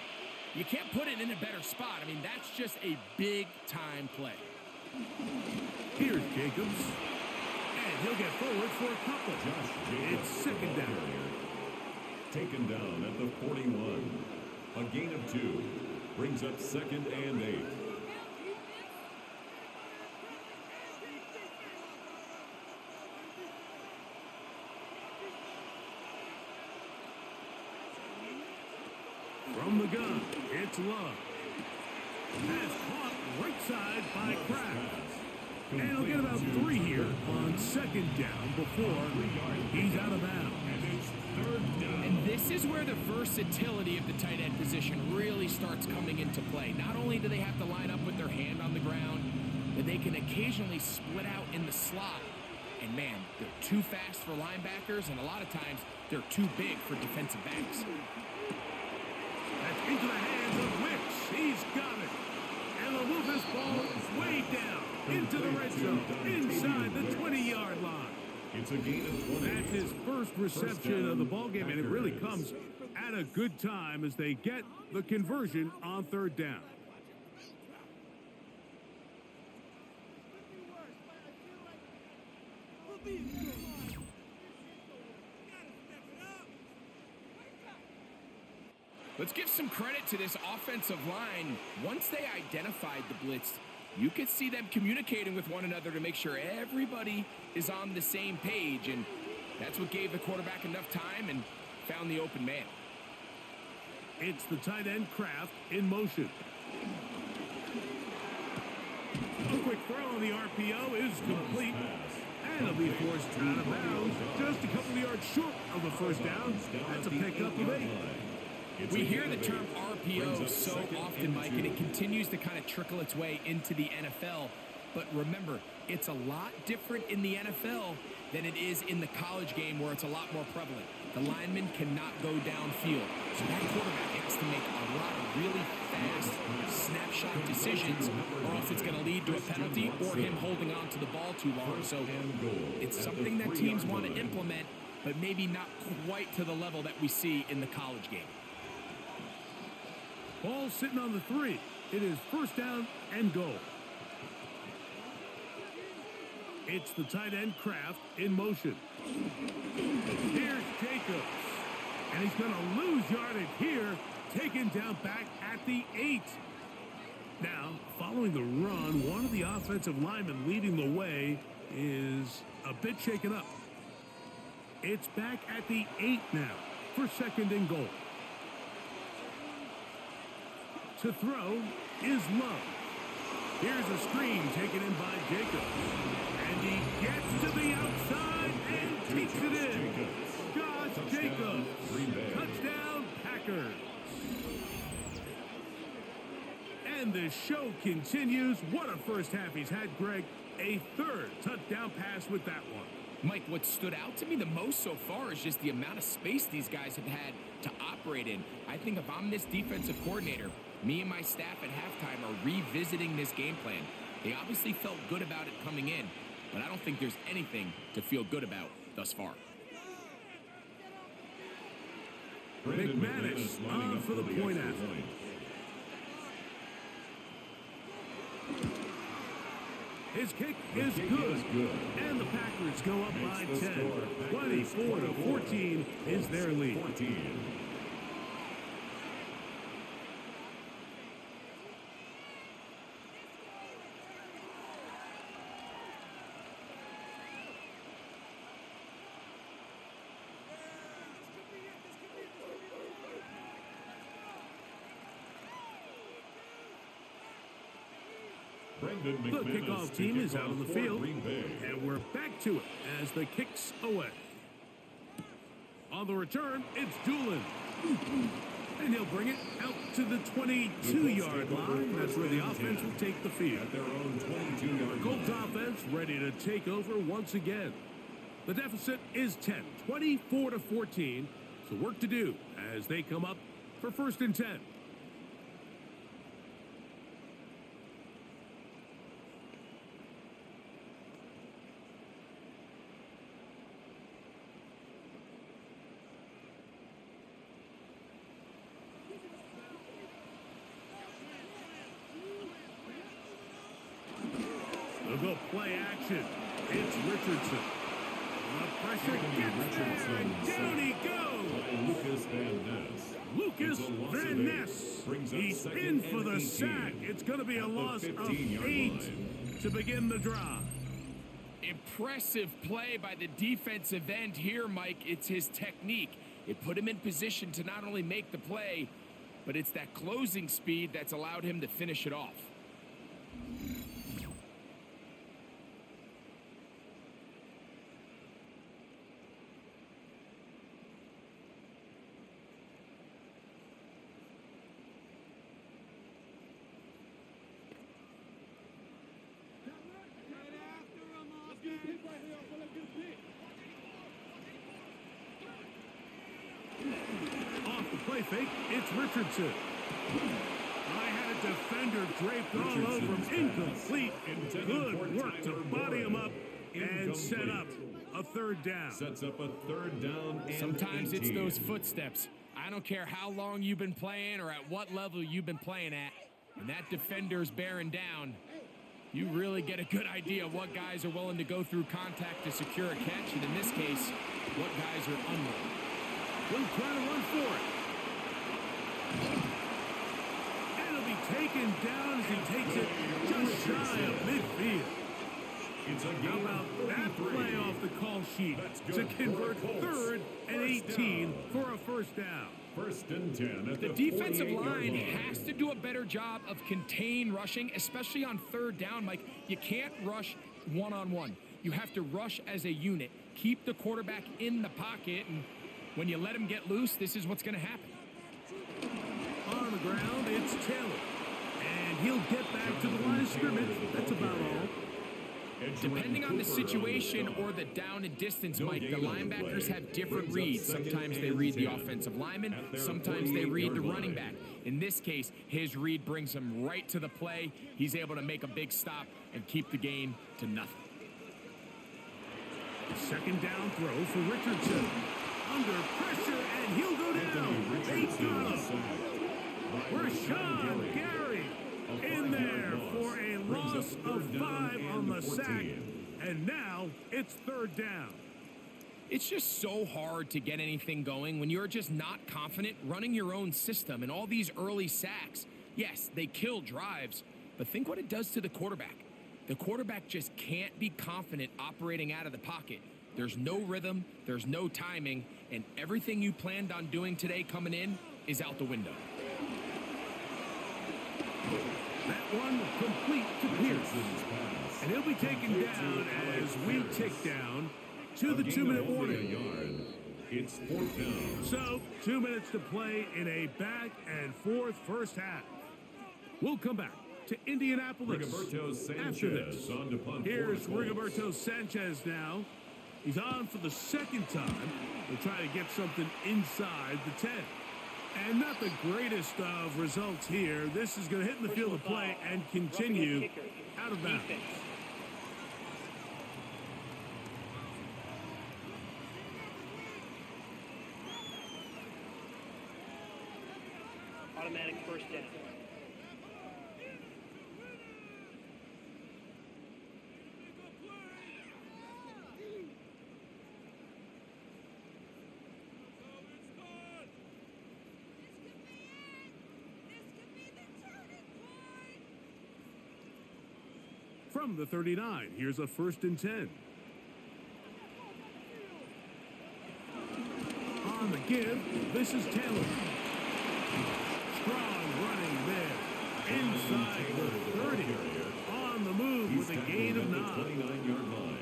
You can't put it in a better spot. I mean, that's just a big-time play.
Here's Jacobs. And he'll get forward for a couple. It's second down.
Taken down at the 41. A gain of 2. Brings up 2nd and 8.
From the gun, it's Love. Pass caught right side by Kraft. And he'll get about 3 here on second down before he's out of bounds.
And this is where the versatility of the tight end position really starts coming into play. Not only do they have to line up with their hand on the ground, but they can occasionally split out in the slot. And man, they're too fast for linebackers, and a lot of times they're too big for defensive backs.
That's into the hands of Wicks. He's got it. And they'll move this ball way down into the red zone, inside the 20-yard line.
It's a gain of 20.
That's his first reception of the ballgame, and it really comes at a good time as they get the conversion on third down.
Let's give some credit to this offensive line. Once they identified the blitz, you could see them communicating with one another to make sure everybody is on the same page, and that's what gave the quarterback enough time and found the open man.
It's the tight end Kraft in motion. A quick throw on the RPO is complete. And it'll be forced out of bounds. Just a couple of yards short of the first down. That's a pickup of 8.
We hear the term RPO so often, Mike, and it continues to kind of trickle its way into the NFL. But remember, it's a lot different in the NFL than it is in the college game where it's a lot more prevalent. The lineman cannot go downfield. So that quarterback has to make a lot of really fast snapshot decisions, or else it's going to lead to a penalty or him holding on to the ball too long. So it's something that teams want to implement, but maybe not quite to the level that we see in the college game.
Ball sitting on the 3. It is first down and goal. It's the tight end Kraft in motion. Here's Jacobs. And he's going to lose yardage here. Taken down back at the 8. Now, following the run, one of the offensive linemen leading the way is a bit shaken up. It's back at the 8 now for second and goal. To throw is Love. Here's a screen taken in by Jacobs. And he gets to the outside and takes it in. Josh Jacobs. Touchdown, Packers. And the show continues. What a first half he's had, Greg. A third touchdown pass with that one.
Mike, what stood out to me the most so far is just the amount of space these guys have had to operate in. I think if I'm this defensive coordinator, me and my staff at halftime are revisiting this game plan. They obviously felt good about it coming in, but I don't think there's anything to feel good about thus far.
McManus on for the point after. His kick is good. And the Packers go up by 10. 24-14 is their lead. The kickoff team is out on the field, and we're back to it as the kick's away. On the return, it's Doolin. And he'll bring it out to the 22-yard line. That's where the offense will take the field.
At their own 22-yard
Colts
line.
offense ready to take over once again. The deficit is 10, 24-14. So work to do as they come up for 1st and 10. They'll go play action. It's Richardson. The pressure gets there, and down he goes.
Lucas Van Ness.
Lucas
It's a loss
Van
of
Ness.
8. Brings up
He's
2nd
in for
and
the
18
sack. It's going to be a
at the
loss of
15-yard
8
line.
to begin the drive.
Impressive play by the defensive end here, Mike. It's his technique. It put him in position to not only make the play, but it's that closing speed that's allowed him to finish it off.
Off the play fake, it's Richardson. I had a defender draped all over him. Incomplete. Good work to body him up and set up a 3rd down.
Sets up a 3rd down and
Sometimes
18.
it's those footsteps. I don't care how long you've been playing or at what level you've been playing at. When that defender's bearing down, you really get a good idea of what guys are willing to go through contact to secure a catch, and in this case, what guys are unwilling.
He'll try to run for it. And it'll be taken down as he takes it just shy of midfield.
It's a
How
game
about
of
that
33.
play off the call sheet
That's
to
good
convert
for the Colts.
3rd and 18 for a 1st down.
1st and 10 at
The
the
defensive
48-yard
line
line.
has to do a better job of contain rushing, especially on 3rd down, Mike. You can't rush one-on-one. You have to rush as a unit. Keep the quarterback in the pocket, and when you let him get loose, this is what's going to happen.
On the ground, it's Taylor. And he'll get back to the line of scrimmage. That's about all.
Depending on the situation or the down and distance, Mike, the linebackers have different reads. Sometimes they read the offensive lineman, sometimes they read the running back. In this case, his read brings him right to the play. He's able to make a big stop and keep the game to nothing.
2nd down throw for Richardson. Under pressure, and he'll go down. They got him. Rashawn Gary in there for a loss of 5 on the sack. And now it's 3rd down.
It's just so hard to get anything going when you're just not confident running your own system. And all these early sacks, yes, they kill drives, but think what it does to the quarterback. The quarterback just can't be confident operating out of the pocket. There's no rhythm, there's no timing, and everything you planned on doing today coming in is out the window.
That one complete to Pierce. And he'll be taken down as we tick down to the 2-minute warning.
It's 4th down.
So, 2 minutes to play in a back and forth 1st half. We'll come back to Indianapolis
Rigoberto
after this.
Sanchez on to punt
Here's
for the Colts.
Rigoberto Sanchez now. He's on for the 2nd time. He'll try to get something inside the 10. And not the greatest of results here. This is going to hit in the field of play and continue out of bounds.
Automatic 1st down.
From the 39, here's a 1st and 10. On the give, this is Taylor. Strong running there. Inside the 30. On the move with a gain of 9.
29-yard line.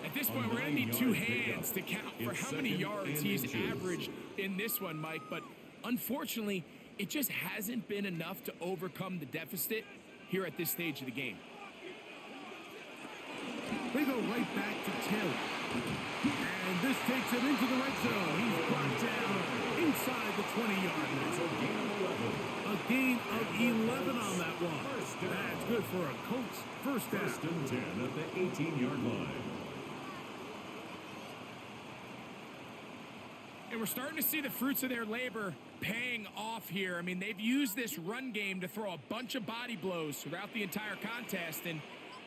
At this point, we're going to need 2 hands to count for how many yards he's averaged in this one, Mike. But Unfortunately, it just hasn't been enough to overcome the deficit here at this stage of the game.
They go right back to Taylor. And this takes him into the red zone. He's brought down inside the 20-yard line. A gain of 11 on that one. That's good for a Colts first down.
First and 10 at the 18-yard line.
And we're starting to see the fruits of their labor paying off here. I mean, they've used this run game to throw a bunch of body blows throughout the entire contest. And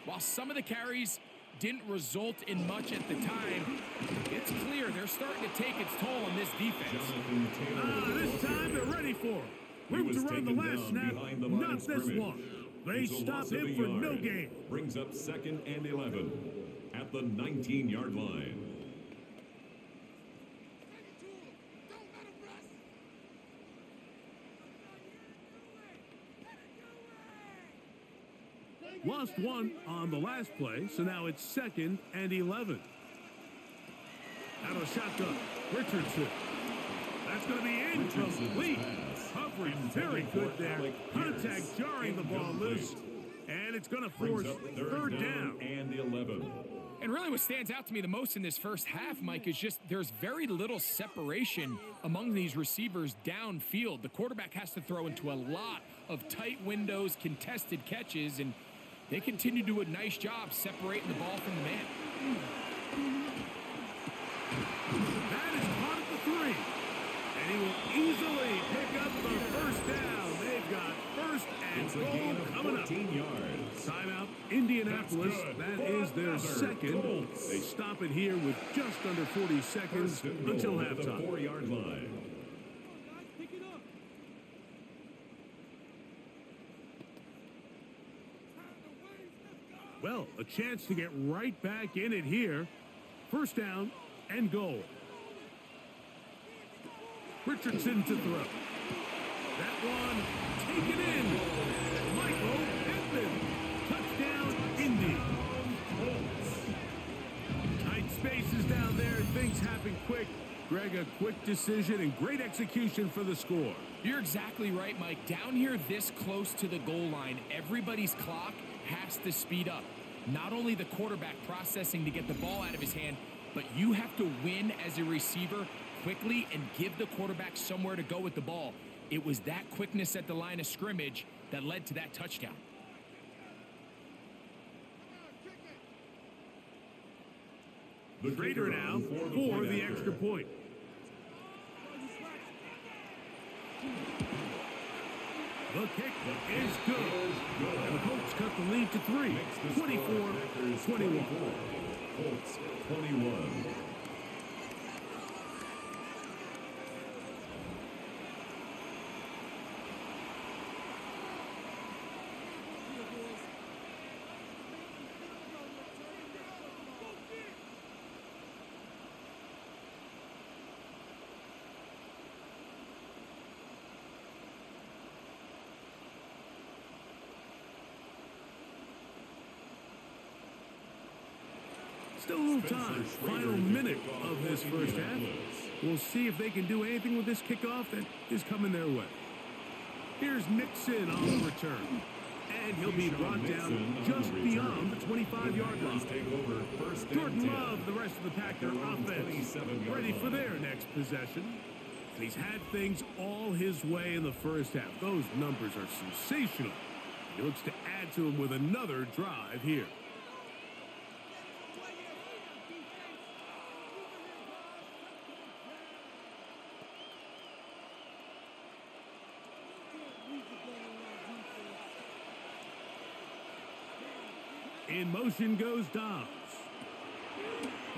while some of the carries didn't result in much at the time, it's clear they're starting to take its toll on this defense.
This time they're ready for him. Room to run the last snap, not this one. They stop him for no gain.
Brings up second and 11 at the 19-yard line.
Lost one on the last play, so now it's second and 11. Out of shotgun, Richardson. That's going to be incomplete. Coverage very good there. Contact jarring the ball loose. And it's going to force third down.
And 11.
And really what stands out to me the most in this first half, Mike, is just there's very little separation among these receivers downfield. The quarterback has to throw into a lot of tight windows, contested catches, and they continue to do a nice job separating the ball from the man.
That is caught at the 3. And he will easily pick up the first down. They've got first and goal coming up.
14 yards.
Timeout, Indianapolis. That is their second. They stop it here with just under 40 seconds until halftime.
The 4-yard line.
Well, a chance to get right back in it here. First down and goal. Richardson to throw. That one taken in. Michael Pittman. Touchdown, Indy. Tight spaces down there. Things happen quick. Greg, a quick decision and great execution for the score.
You're exactly right, Mike. Down here this close to the goal line, everybody's clock has to speed up. Not only the quarterback processing to get the ball out of his hand, but you have to win as a receiver quickly and give the quarterback somewhere to go with the ball. It was that quickness at the line of scrimmage that led to that touchdown.
The Raider now for the extra point. The kick is good. And the Colts cut the lead to 3. 24-21.
Colts 21.
Still a little time. Final minute of this first half. We'll see if they can do anything with this kickoff that is coming their way. Here's Nixon on the return. And he'll be brought down just beyond the 25-yard line. Jordan Love, the rest of the Packer offense, ready for their next possession. And he's had things all his way in the first half. Those numbers are sensational. He looks to add to them with another drive here. In motion goes Dobbs.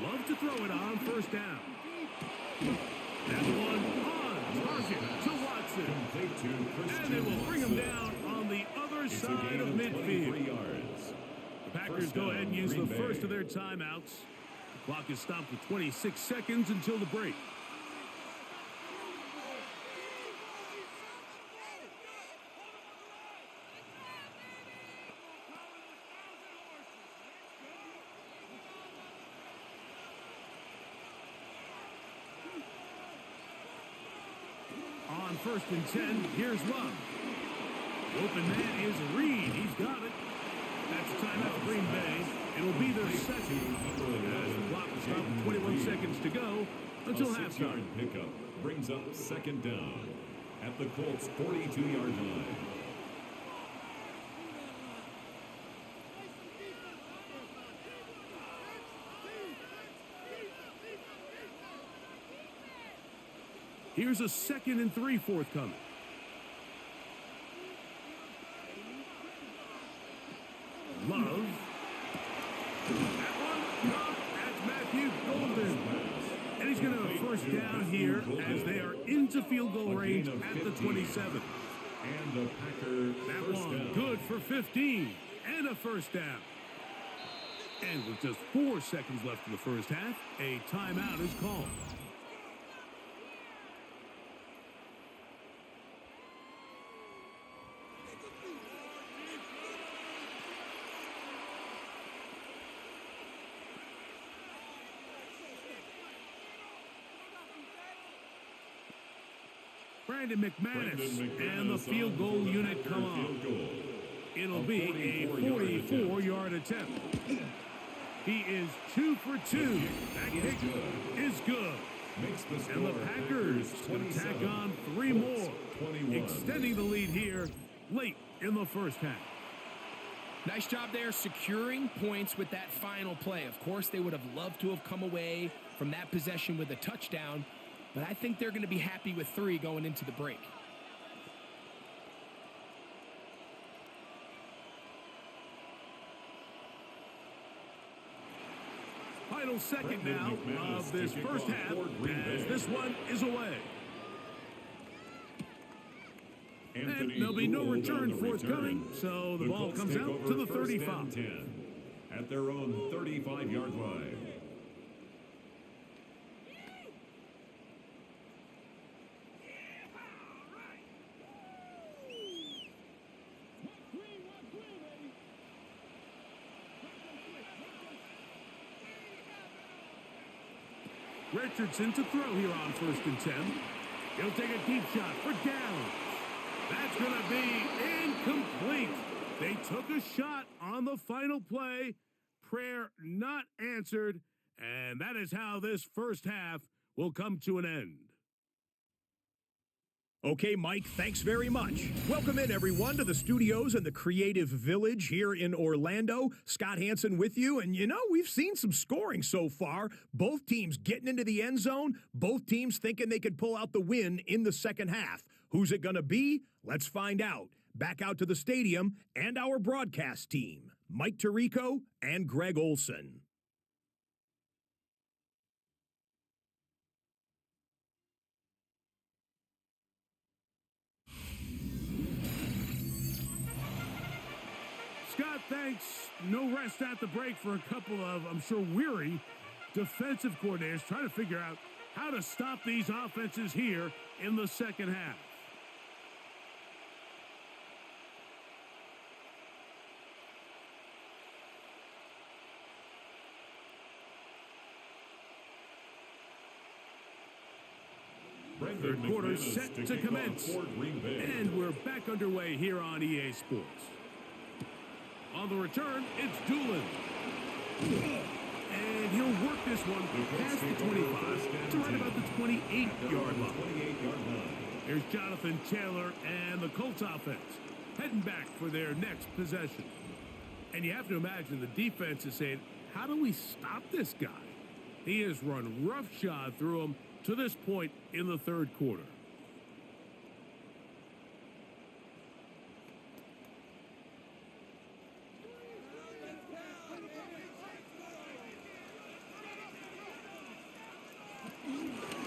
Love to throw it on first down. That one on target to Watson. And they will bring him down on the other side of midfield. The Packers go ahead and use the first of their timeouts. The clock is stopped with 26 seconds until the break. On first and 10. Here's Love. The open man is Reed. He's got it. That's a timeout for Green Bay. It'll be their second. As the clock will stop with 21 seconds to go until halftime.
Pickup brings up second down at the Colts' 42-yard line.
Here's a 2nd and 3 forthcoming. Love. That one caught. That's Matthew Golden. And he's going to have a first down here as they are into field goal range at the 27.
And the Packer
That
first
one
down.
good for 15 and a first down. And with just 4 seconds left in the first half, a timeout is called. Brandon McManus and the field goal unit come on. It'll be a 44-yard attempt. He is 2 for 2. That kick is good. And the Packers will tack on 3 more, extending the lead here late in the first half.
Nice job there securing points with that final play. Of course, they would have loved to have come away from that possession with a touchdown, but I think they're going to be happy with 3 going into the break.
Final second now of this first half as this one is away. And there'll be no return forthcoming, so the ball comes out to the 35.
At their own 35-yard line.
Richardson to throw here on 1st and 10. He'll take a deep shot for downs. That's going to be incomplete. They took a shot on the final play. Prayer not answered. And that is how this first half will come to an end.
Okay, Mike, thanks very much. Welcome in, everyone, to the studios in the Creative Village here in Orlando. Scott Hansen with you, and you know, we've seen some scoring so far. Both teams getting into the end zone, both teams thinking they could pull out the win in the second half. Who's it going to be? Let's find out. Back out to the stadium and our broadcast team, Mike Tirico and Greg Olson.
Scott, thanks. No rest at the break for a couple of, I'm sure, weary defensive coordinators trying to figure out how to stop these offenses here in the second half. Third quarter set to commence, and we're back underway here on EA Sports. On the return, it's Doolin. And he'll work this one past the 25 to right about the 28-yard line. Here's Jonathan Taylor and the Colts offense heading back for their next possession. And you have to imagine the defense is saying, how do we stop this guy? He has run roughshod through him to this point in the third quarter.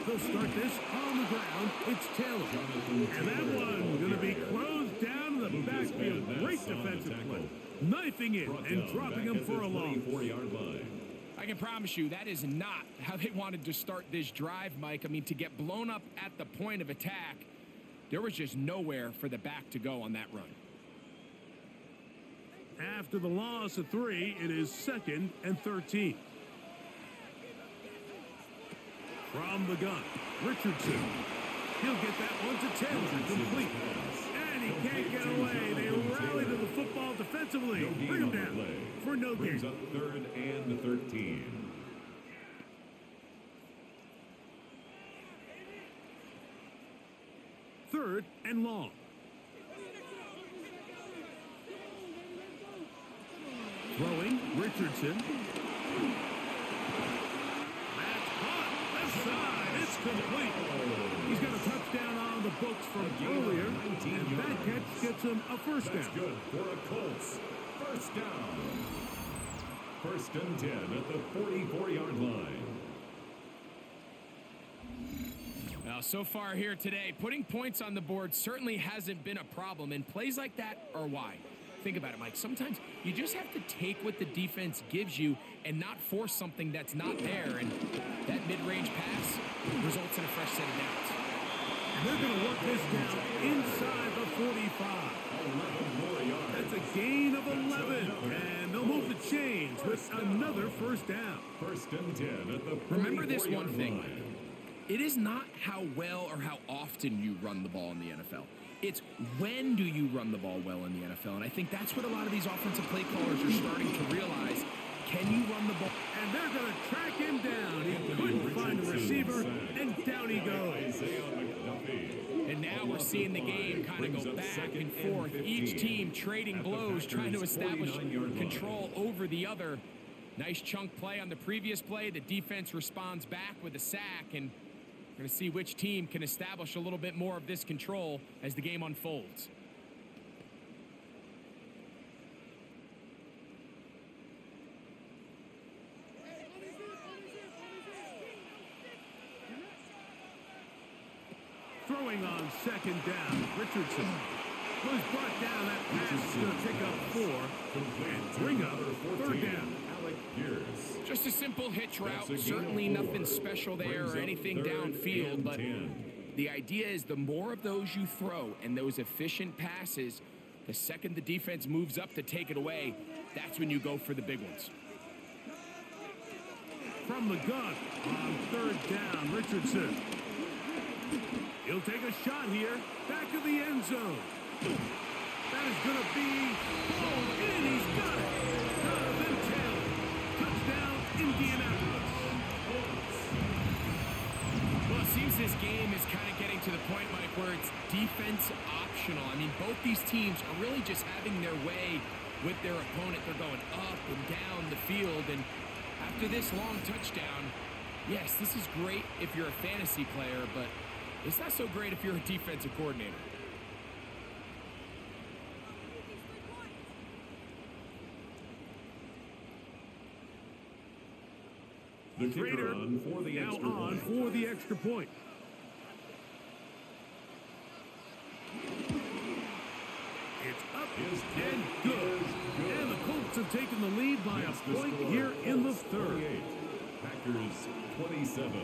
They'll start this on the ground. It's Taylor. And that one going to be closed down in the backfield. Great defensive play. Knifing it and dropping him for a loss.
I can promise you that is not how they wanted to start this drive, Mike. I mean, to get blown up at the point of attack, there was just nowhere for the back to go on that run.
After the loss of 3, it is 2nd and 13. From the gun, Richardson. He'll get that one to Taylor, complete. And he can't get away. They rally to the football defensively. Bring him down for no gain.
Brings up 3rd and 13.
Third and long. Throwing, Richardson. That's caught. Left side. It's complete. He's got a touchdown on the books from earlier. And that catch gets him a first down.
That's good for a Colts. First down. 1st and 10 at the 44-yard line.
Well, so far here today, putting points on the board certainly hasn't been a problem, and plays like that are why. Think about it, Mike. Sometimes you just have to take what the defense gives you and not force something that's not there, and that mid-range pass results in a fresh set of downs.
And they're going to work this down inside the 45.
11 more yards.
That's a gain of 11, and they'll move the chains with another first down.
1st and 10 at the 44-yard line.
Remember this one thing, Mike. It is not how well or how often you run the ball in the NFL. It's when do you run the ball well in the NFL. And I think that's what a lot of these offensive play callers are starting to realize. Can you run the ball?
And they're going to track him down. He couldn't find a receiver, and down he goes.
And now we're seeing the game kind of go back and forth. Each team trading blows, trying to establish control over the other. Nice chunk play on the previous play. The defense responds back with a sack, and we're going to see which team can establish a little bit more of this control as the game unfolds.
Throwing on 2nd down, Richardson was brought down. That pass is going to pick up 4 and bring up 3rd down.
Just a simple hitch route, certainly nothing special there or anything downfield, but the idea is the more of those you throw and those efficient passes, the second the defense moves up to take it away, that's when you go for the big ones.
From the gun on 3rd down, Richardson. He'll take a shot here, back of the end zone. That is going to be blown in. He's got it. Jonathan Taylor. Touchdown, Indianapolis.
Well, it seems this game is kind of getting to the point, Mike, where it's defense optional. I mean, both these teams are really just having their way with their opponent. They're going up and down the field, and after this long touchdown, yes, this is great if you're a fantasy player, but it's not so great if you're a defensive coordinator.
The kicker on for the
now
extra
on
point.
for the extra point. It's up and good. And the Colts have taken the lead by a point here in the 3rd.
Packers 27.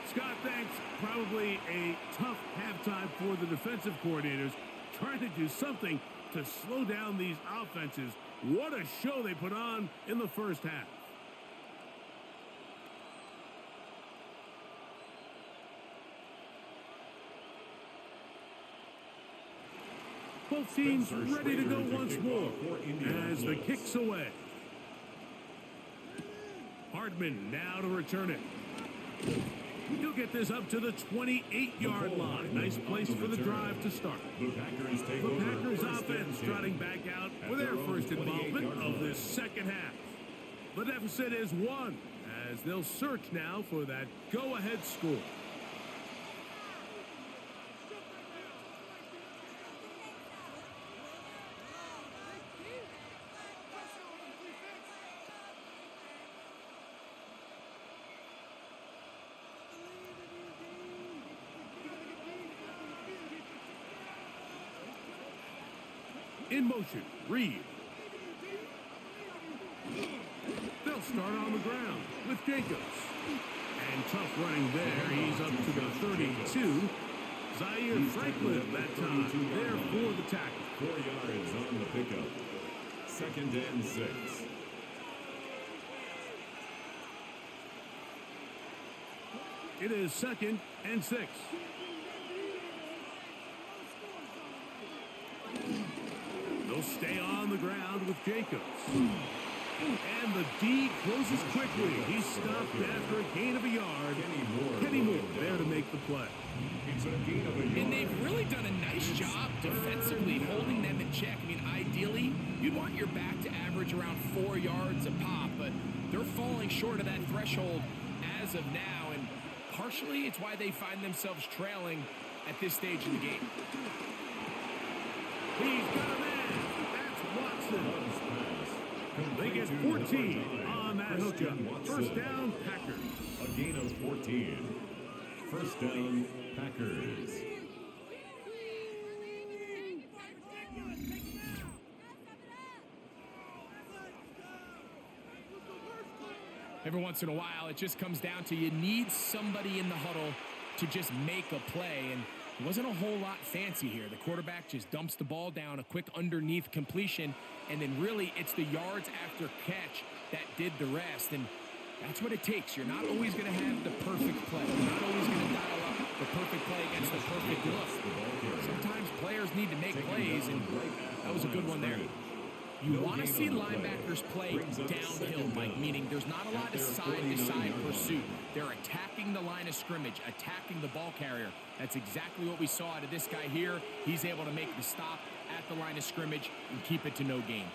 Scott, thanks. Probably a tough halftime for the defensive coordinators, trying to do something to slow down these offenses. What a show they put on in the first half. Both teams ready to go once more as the kick's away. Hardman now to return it. He'll get this up to the 28-yard line. Nice place for the drive to start.
The Packers take
The
over
Packers
first
offense
and 10
trotting back out
at
for their
their own
first involvement
28-yard
of
line.
this second half. The deficit is 1 as they'll search now for that go-ahead score. In motion, Reed. They'll start on the ground with Jacobs. And tough running there. He's up to the 32. Zaire Franklin that time there for the tackle.
4 yards on the pickup. 2nd and 6.
It is 2nd and 6. They'll stay on the ground with Jacobs. And the D closes quickly. He's stopped after a gain of a yard. Kenny Moore there to make the play.
It's a gain of a yard.
And they've really done a nice job defensively holding them in check. I mean, ideally, you'd want your back to average around 4 yards a pop, but they're falling short of that threshold as of now, and partially it's why they find themselves trailing at this stage of the game.
He's got a man. That's Watson. They get 14 on that hookup. First down, Packers.
A gain of 14. First down, Packers.
Every once in a while, it just comes down to you need somebody in the huddle to just make a play, and it wasn't a whole lot fancy here. The quarterback just dumps the ball down, a quick underneath completion, and then really it's the yards after catch that did the rest, and that's what it takes. You're not always going to have the perfect play. You're not always going to dial up the perfect play against the perfect look. Sometimes players need to make plays, and that was a good one there. You want to see linebackers play downhill, Mike, meaning there's not a lot of side-to-side pursuit. They're attacking the line of scrimmage, attacking the ball carrier. That's exactly what we saw out of this guy here. He's able to make the stop at the line of scrimmage and keep it to no gain.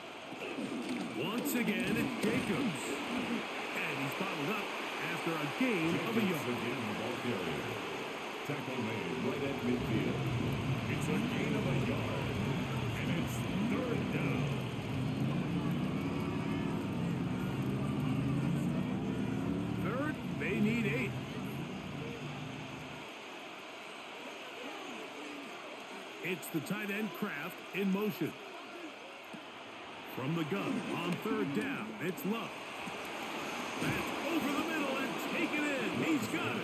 Once again, it's Jacobs. And he's bottled up after a gain of a yard.
Tackle made right at midfield. It's a gain of a yard. And it's 3rd down.
Third, they need 8. It's the tight end Kraft in motion. From the gun on 3rd down, it's Love. That's over the middle and taken in. He's got it.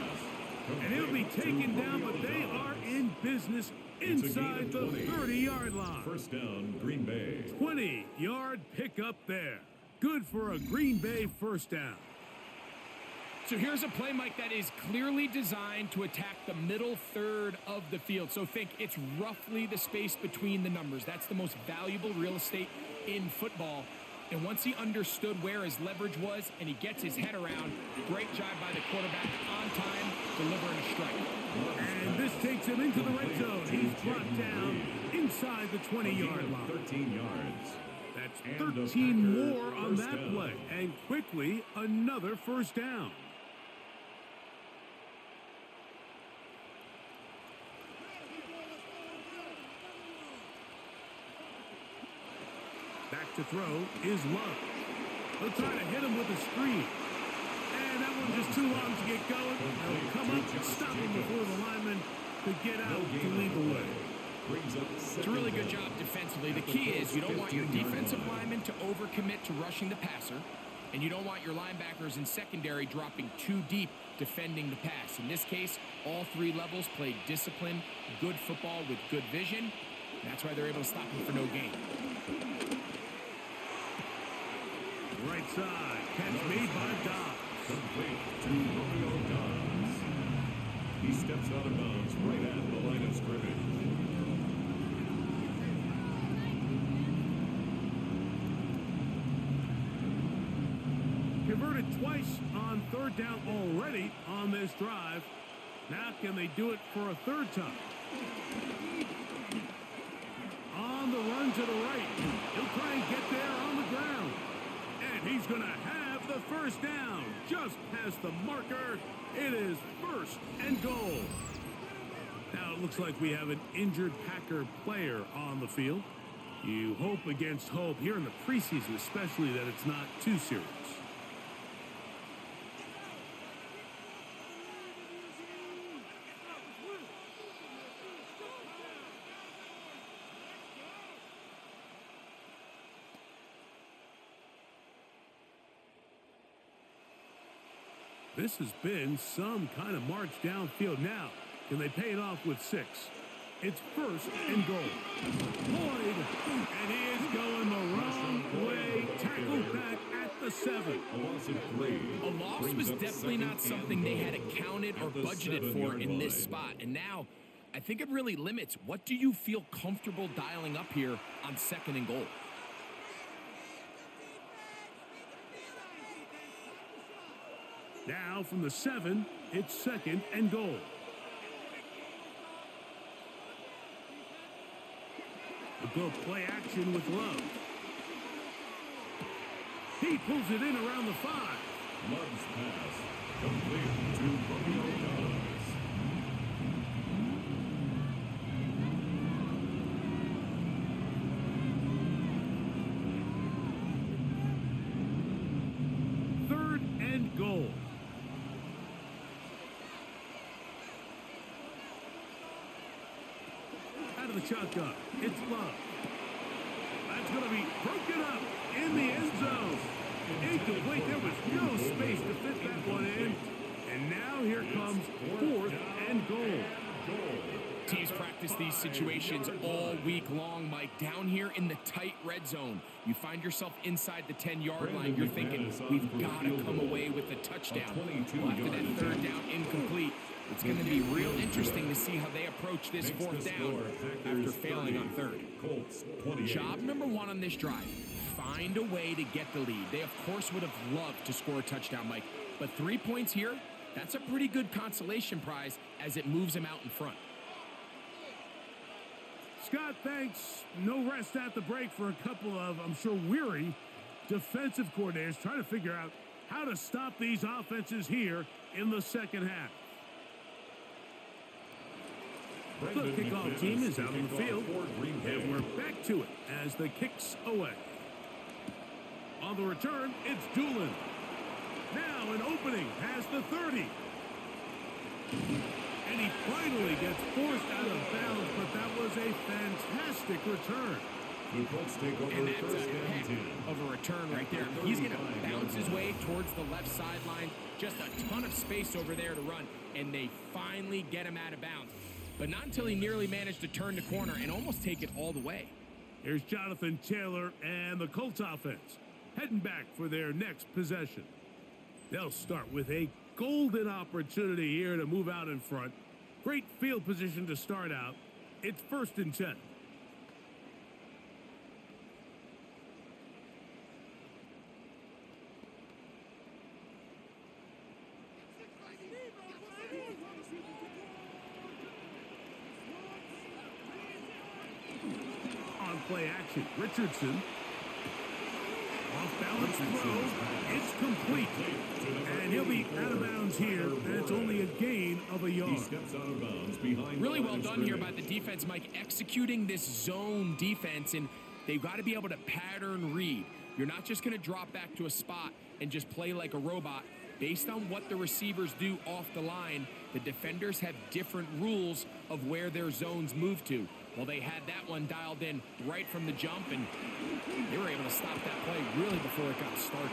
And he'll be taken down, but they are in business inside the 30-yard line.
First down, Green Bay.
20-yard pickup there. Good for a Green Bay first down.
So here's a play, Mike, that is clearly designed to attack the middle third of the field. So think it's roughly the space between the numbers. That's the most valuable real estate in football. And once he understood where his leverage was and he gets his head around, great job by the quarterback on time, delivering a strike.
And this takes him into the red zone. He's brought down inside the 20-yard line.
13 yards.
That's 13 more on that play. And quickly, another first down. Back to throw is Love. They'll try to hit him with a screen. And that one just too long to get going. They'll come up and stop him before the lineman could get out to lead the way.
It's a really good job defensively. The key is you don't want your defensive linemen to overcommit to rushing the passer, and you don't want your linebackers in secondary dropping too deep defending the pass. In this case, all 3 levels played disciplined, good football with good vision. That's why they're able to stop him for no gain.
Right side, catch made by Dobbs.
Complete to Romeo Dobbs. He steps out of bounds right at the line of scrimmage.
Converted twice on 3rd down already on this drive. Now can they do it for a 3rd time? On the run to the right. He'll try and get there on the ground. And he's going to have the first down. Just past the marker. It is 1st and goal. Now it looks like we have an injured Packer player on the field. You hope against hope here in the preseason, especially that it's not too serious. This has been some kind of march downfield. Now, can they pay it off with 6? It's 1st and goal. Lloyd, and he is going the wrong way. Tackled back at the 7.
A loss of 3.
A loss This was definitely not something they had accounted or budgeted for in this spot. And now, I think it really limits. What do you feel comfortable dialing up here on 2nd and goal?
Now from the 7, it's 2nd and goal. A good play action with Love. He pulls it in around the 5.
Love's pass complete to Romeo Dobbs.
Third and goal. Out of the shotgun, it's Love. That's going to be broken up in the end zone. Incomplete. There was no space to fit that one in. And now here comes 4th and goal.
Teams practice these situations all week long, Mike. Down here in the tight red zone, you find yourself inside the 10-yard line. You're thinking, we've got to come away with a touchdown. Well, after that 3rd down incomplete, it's going to be real interesting to see how they approach this 4th down after failing on 3rd. Job number 1 on this drive, find a way to get the lead. They, of course, would have loved to score a touchdown, Mike. But 3 points here, that's a pretty good consolation prize as it moves them out in front.
Scott, thanks. No rest at the break for a couple of, I'm sure, weary defensive coordinators trying to figure out how to stop these offenses here in the second half. The kickoff team is out on the field, and we're back to it as the kick's away. On the return, it's Doolin. Now an opening past the 30. And he finally gets forced out of bounds, but that was a fantastic return.
The Colts take over
And that's
first
a
and
heck
10.
of a return right there. He's going to bounce his way towards the left sideline. Just a ton of space over there to run, and they finally get him out of bounds. But not until he nearly managed to turn the corner and almost take it all the way.
Here's Jonathan Taylor and the Colts offense heading back for their next possession. They'll start with a golden opportunity here to move out in front. Great field position to start out. It's 1st and 10. On play action, Richardson. Off balance throw. It's complete. And he'll be out of bounds here, and it's only a gain of a yard.
He steps out of bounds behind
Really
the
well
line
done here by
scrimmage.
the defense, Mike, executing this zone defense, and they've got to be able to pattern read. You're not just going to drop back to a spot and just play like a robot. Based on what the receivers do off the line, the defenders have different rules of where their zones move to. Well, they had that one dialed in right from the jump, and they were able to stop that play really before it got started.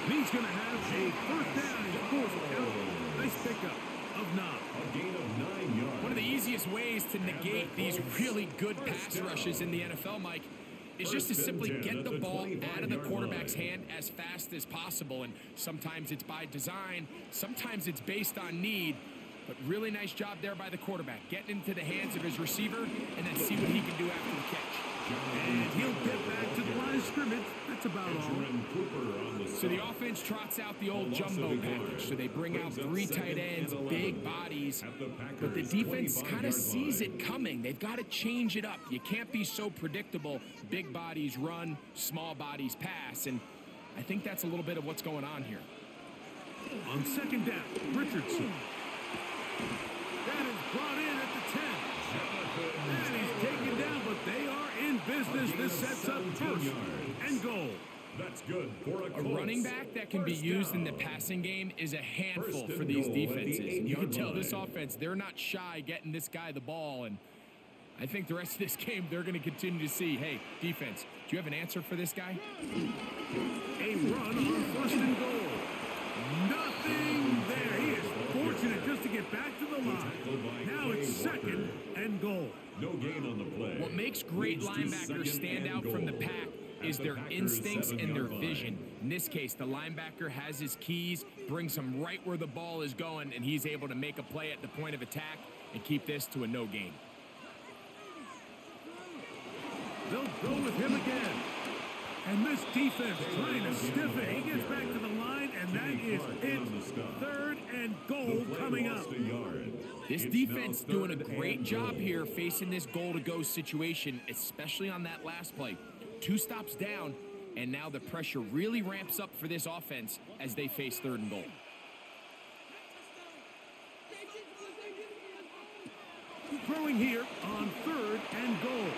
And he's going to have a 1st down and 4th out. Nice pickup of 9.
A gain of 9 yards.
One of the easiest ways to negate these really good pass rushes in the NFL, Mike, is just to simply get the ball out of the quarterback's hand as fast as possible. And sometimes it's by design, sometimes it's based on need. But really nice job there by the quarterback, getting into the hands of his receiver and then see what he can do after the catch.
And he'll get back to the line of scrimmage. That's about all.
So the offense trots out the old jumbo package. So they bring out 3 tight ends, big bodies. But the defense kind of sees it coming. They've got to change it up. You can't be so predictable. Big bodies run, small bodies pass. And I think that's a little bit of what's going on here.
On 2nd down, Richardson. That is brought in at the 10. And he's taken down, but they are in business. This sets up 1st and goal.
That's good for
A running back that can be used in the passing game is a handful for these defenses. And you can tell this offense, they're not shy getting this guy the ball. And I think the rest of this game, they're going to continue to see, hey, defense, do you have an answer for this guy?
A run on 1st and goal. Nothing there. He is fortunate just to get back to the line. Now it's 2nd and goal.
No gain on the play.
What makes great
Leads to
linebackers
2nd
stand
and
out from the
goal.
pack is their instincts and their vision. In this case, the linebacker has his keys, brings him right where the ball is going, and he's able to make a play at the point of attack and keep this to a no gain.
They'll go with him again. And this defense trying to stiff it. He gets back to the line, and that is it. 3rd and goal coming up.
This defense doing a great job here facing this goal-to-go situation, especially on that last play. 2 stops down, and now the pressure really ramps up for this offense as they face 3rd and goal.
Throwing here on 3rd and goal.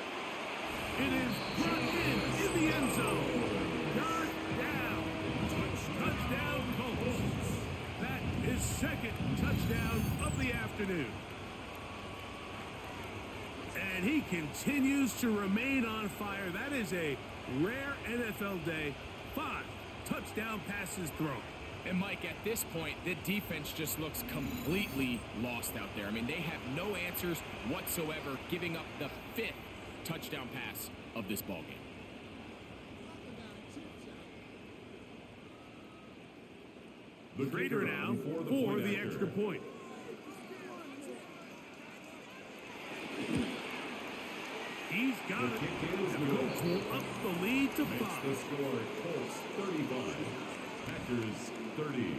It is brought in the end zone. Yard down. Touchdown Colts. That is 2nd touchdown of the afternoon. And he continues to remain on fire. That is a rare NFL day. 5 touchdown passes thrown.
And Mike, at this point, the defense just looks completely lost out there. I mean, they have no answers whatsoever, giving up the 5th touchdown pass of this ball game.
The Raider now for the extra point. He's got it. And the Colts will up the lead to 5.
The score, Colts 35, Packers 30.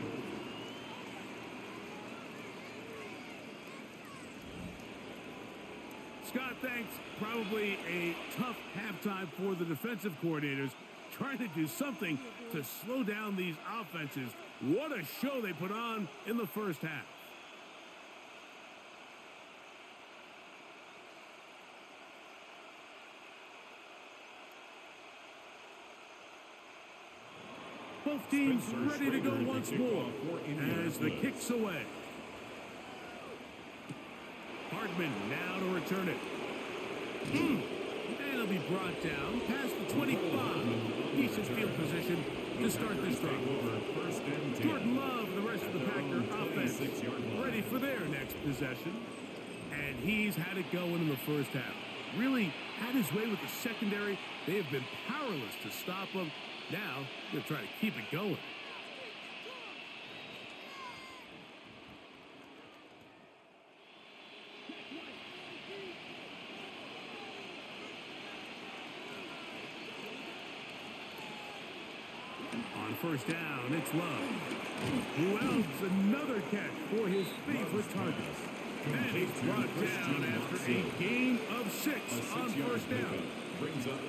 Scott, thanks. Probably a tough halftime for the defensive coordinators, trying to do something to slow down these offenses. What a show they put on in the first half. Both teams ready to go once more as the kick's away. Hardman now to return it. And it'll be brought down past the 25. Decent field position to start this drive. Jordan Love and the rest of the Packer offense ready for their next possession. And he's had it going in the first half. Really had his way with the secondary. They have been powerless to stop him. Now, they'll try to keep it going. On first down, it's Love. Who else? Another catch for his favorite target. And he's brought down after a gain of 6 on first down.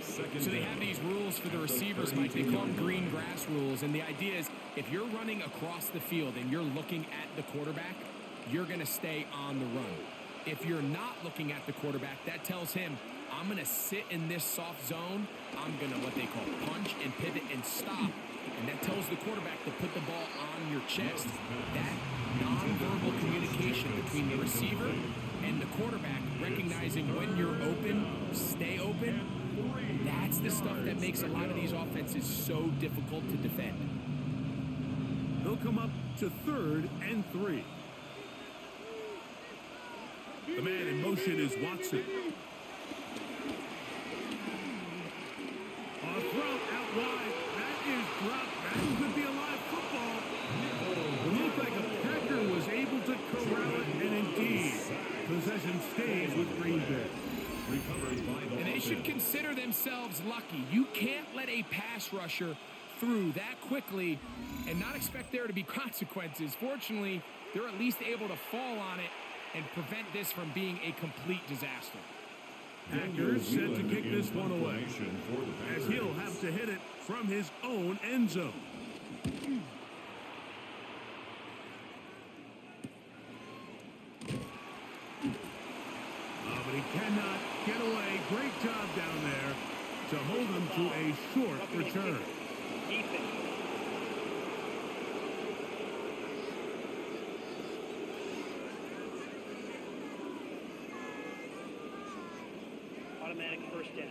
So they have these rules for the receivers, Mike. They call them green grass rules. And the idea is if you're running across the field and you're looking at the quarterback, you're going to stay on the run. If you're not looking at the quarterback, that tells him, I'm going to sit in this soft zone. I'm going to what they call punch and pivot and stop. And that tells the quarterback to put the ball on your chest. That nonverbal communication between the receiver and the quarterback, recognizing when you're open, stay open, that's the stuff that makes a lot of these offenses so difficult to defend.
They'll come up to 3rd and 3. The man in motion is Watson. A throw out wide. That is dropped. That could be a live football. It looked like a Packer was able to corral it, and indeed, possession stays with Green Bay.
And they should consider themselves lucky. You can't let a pass rusher through that quickly and not expect there to be consequences. Fortunately, they're at least able to fall on it and prevent this from being a complete disaster.
Packers set to kick this one away, as he'll have to hit it from his own end zone. But he cannot get away. Great job down there to hold him to a short return.
Automatic first down.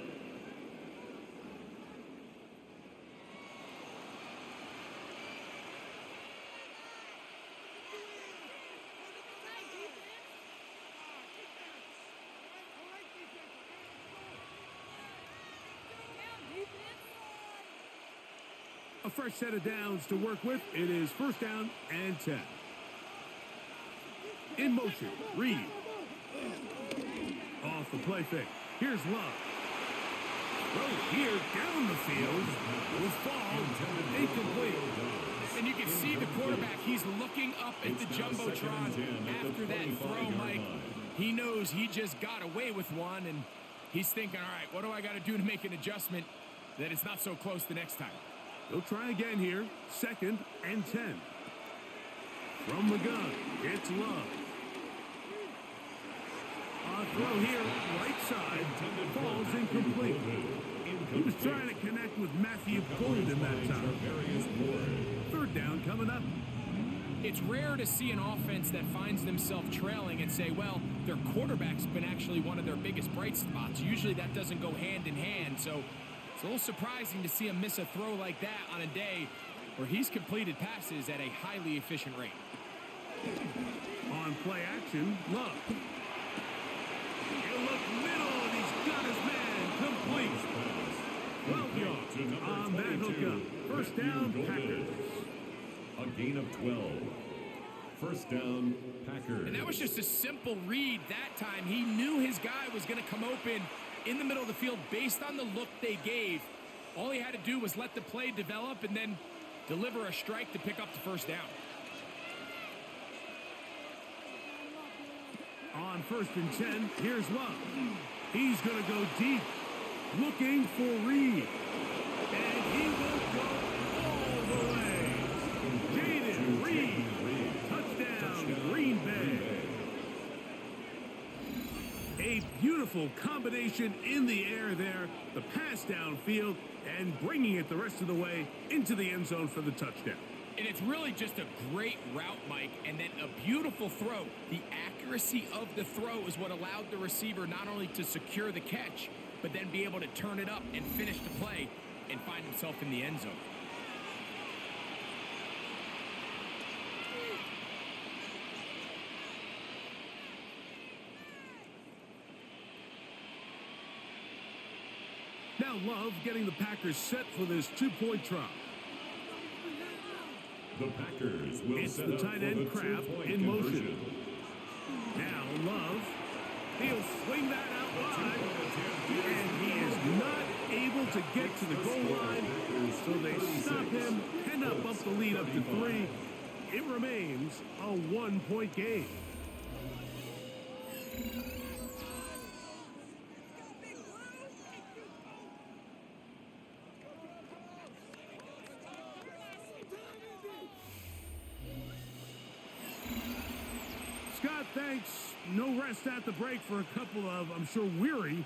A fresh set of downs to work with. It is first down and 10. In motion, Reed. Off the play fake. Here's Love. Throw here down the field. Will fall. Incomplete.
And you can see the quarterback. He's looking up at the Jumbotron after that throw, Mike. He knows he just got away with one, and he's thinking, all right, what do I got to do to make an adjustment that it's not so close the next time?
They'll try again here. Second and 10. From the gun, it's Love. A throw here, right side, falls incomplete. He was trying to connect with Matthew Golden that time. Third down coming up.
It's rare to see an offense that finds themselves trailing and say, well, their quarterback's been actually one of their biggest bright spots. Usually that doesn't go hand in hand, so it's a little surprising to see him miss a throw like that on a day where he's completed passes at a highly efficient rate.
On play action, Love. He'll look middle, and he's got his man complete. 12 yards on that hookup. First down, Packers.
A gain of 12. First down, Packers.
And that was just a simple read that time. He knew his guy was going to come open in the middle of the field based on the look they gave. All he had to do was let the play develop and then deliver a strike to pick up the first down.
On first and 10, here's Love. He's going to go deep, looking for Reed. And he will go all the way. Jaden Reed. Touchdown, Green Bay. A beautiful combination in the air there. The pass downfield and bringing it the rest of the way into the end zone for the touchdown.
And it's really just a great route, Mike, and then a beautiful throw. The accuracy of the throw is what allowed the receiver not only to secure the catch, but then be able to turn it up and finish the play and find himself in the end zone.
Now Love getting the Packers set for this two-point try.
The Packers will
It's
set
the
up
tight
for
end
the
Kraft
two-point
in motion.
conversion.
Now Love. He'll swing that out wide. And he is not able to get to the goal line. So they stop him, cannot bump the lead up to 3. It remains a one-point game. Scott, thanks. No rest at the break for a couple of, I'm sure, weary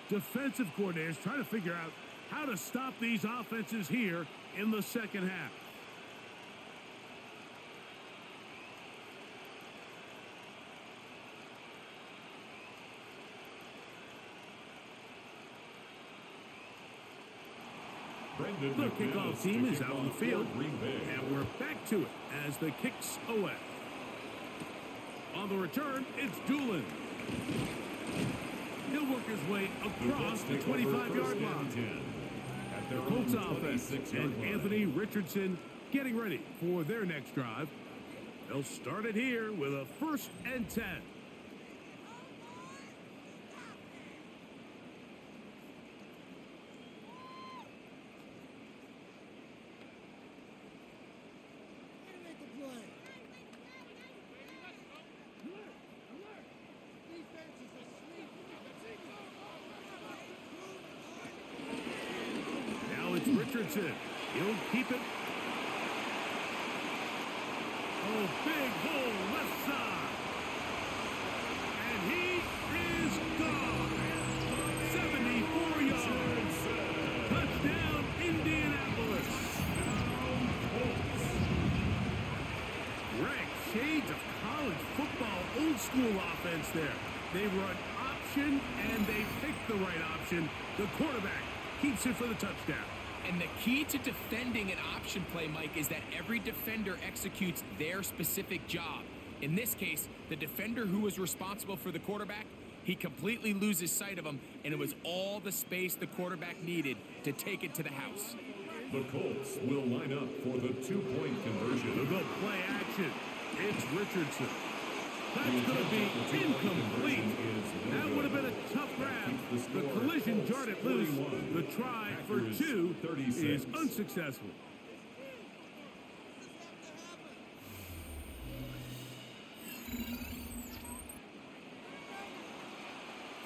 defensive coordinators trying to figure out how to stop these offenses here in the second half. The kickoff team is out on the field, and we're back to it as the kicks away. On the return, it's Doolin. He'll work his way across the 25-yard line. The Colts offense and Anthony Richardson getting ready for their next drive. They'll start it here with a first and 10. Richardson, he'll keep it. Oh, big hole left side. And he is gone. 74 yards. Touchdown, Indianapolis. Greg, shades of college football, old school offense there. They run option, and they pick the right option. The quarterback keeps it for the touchdown.
And the key to defending an option play, Mike, is that every defender executes their specific job. In this case, the defender who was responsible for the quarterback, he completely loses sight of him, and it was all the space the quarterback needed to take it to the house.
The Colts will line up for the two-point conversion.
They'll go play action. It's Richardson. That's going to be incomplete. That would have been a tough grab. The collision jarred it loose. The try for two is unsuccessful.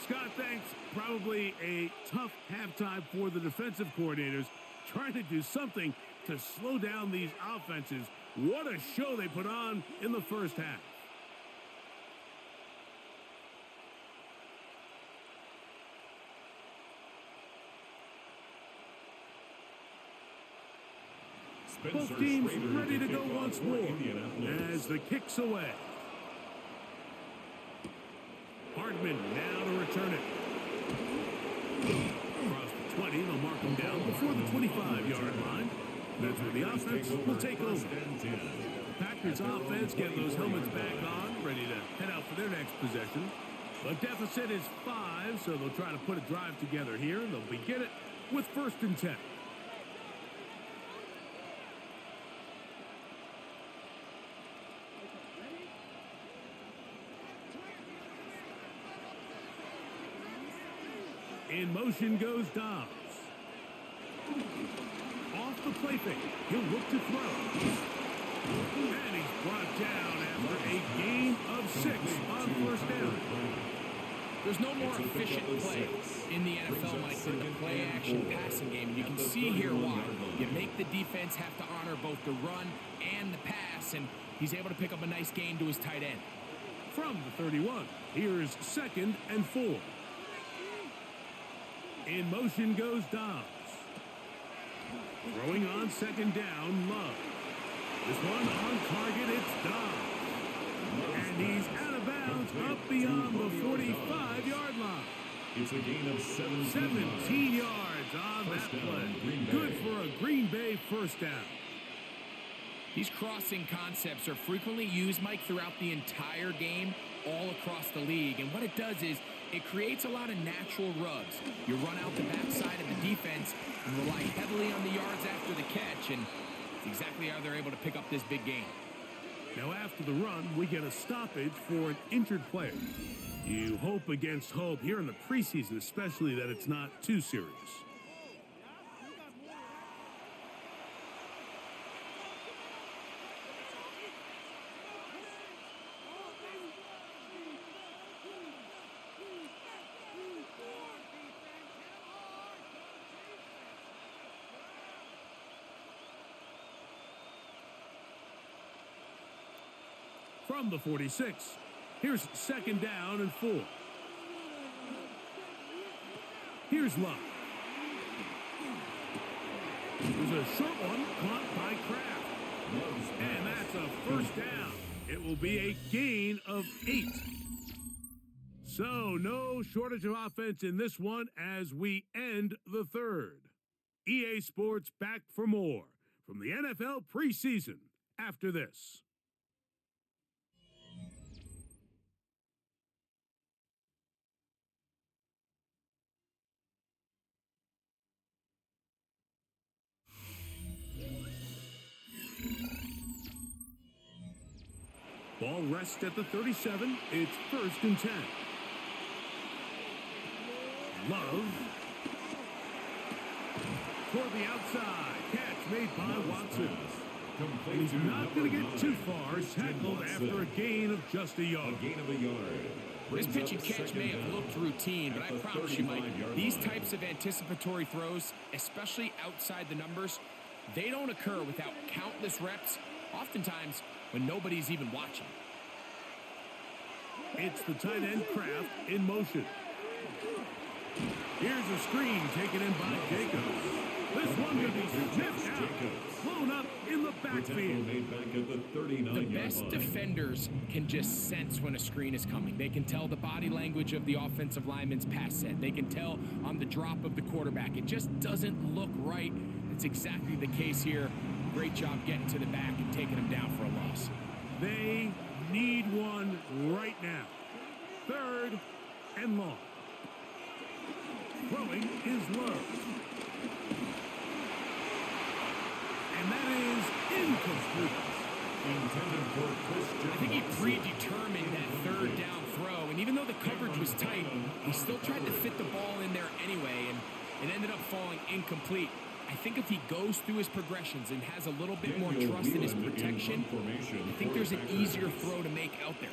Scott, thanks. Probably a tough halftime for the defensive coordinators, trying to do something to slow down these offenses. What a show they put on in the first half. Both teams ready to go once more as the kick's away. Hardman now to return it. Across the 20, they'll mark him down before the 25-yard line. That's where the offense will take over. Packers offense getting those helmets back on, ready to head out for their next possession. The deficit is 5, so they'll try to put a drive together here, and they'll begin it with 1st and 10. In motion goes Dobbs. Off the play fake. He'll look to throw. And he's brought down after a gain of 6 on 1st down.
There's no more efficient play in the NFL, Mike, than the play-action passing game. And you can see here why. You make the defense have to honor both the run and the pass, and he's able to pick up a nice gain to his tight end.
From the 31, here's 2nd and 4. In motion goes Dobbs. Throwing on 2nd down, Love. This one on target, it's Dobbs. And he's out of bounds up beyond the 45-yard line.
It's a gain of
17 yards on that play. Good for a Green Bay 1st down.
These crossing concepts are frequently used, Mike, throughout the entire game, all across the league. And what it does is it creates a lot of natural rubs. You run out the backside of the defense and rely heavily on the yards after the catch, and it's exactly how they're able to pick up this big gain.
Now after the run, we get a stoppage for an injured player. You hope against hope here in the preseason, especially that it's not too serious. From the 46, here's 2nd down and 4. Here's Love. There's a short one caught by Kraft. And that's a 1st down. It will be a gain of 8. So no shortage of offense in this one as we end the 3rd. EA Sports back for more from the NFL preseason after this. Ball rests at the 37. It's 1st and 10. Love. Toward the outside. Catch made by Watson. And he's not going to get too far. Tackled after a gain of just a yard.
This pitch and catch may have looked routine, but I promise you, Mike, these types of anticipatory throws, especially outside the numbers, they don't occur without countless reps, oftentimes when nobody's even watching.
It's the tight end Kraft in motion. Here's a screen taken in by Jacobs. This one could be sniffed out, blown up in the backfield.
The best defenders can just sense when a screen is coming. They can tell the body language of the offensive lineman's pass set. They can tell on the drop of the quarterback. It just doesn't look right. It's exactly the case here. Great job getting to the back and taking him down for a loss.
They need one right now. 3rd and long. Throwing is Love. And that is incomplete.
Intended for Christian.
I think he predetermined that third down throw, and even though the coverage was tight, he still tried to fit the ball in there anyway, and it ended up falling incomplete. I think if he goes through his progressions and has a little bit more trust in his protection, I think there's an easier throw to make out there.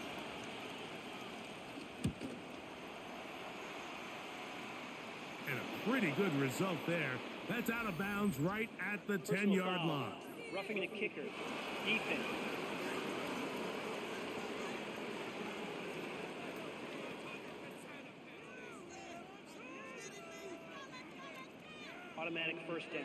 And a pretty good result there. That's out of bounds right at the 10-yard line.
Roughing the kicker. Defense. Automatic first down.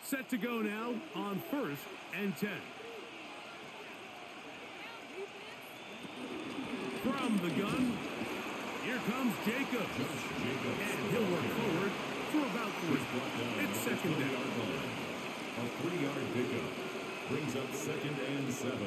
Set to go now on 1st and 10. From the gun, here comes Jacob. And he'll work forward for about 3. It's second down.
A 3-yard pickup brings up 2nd and 7.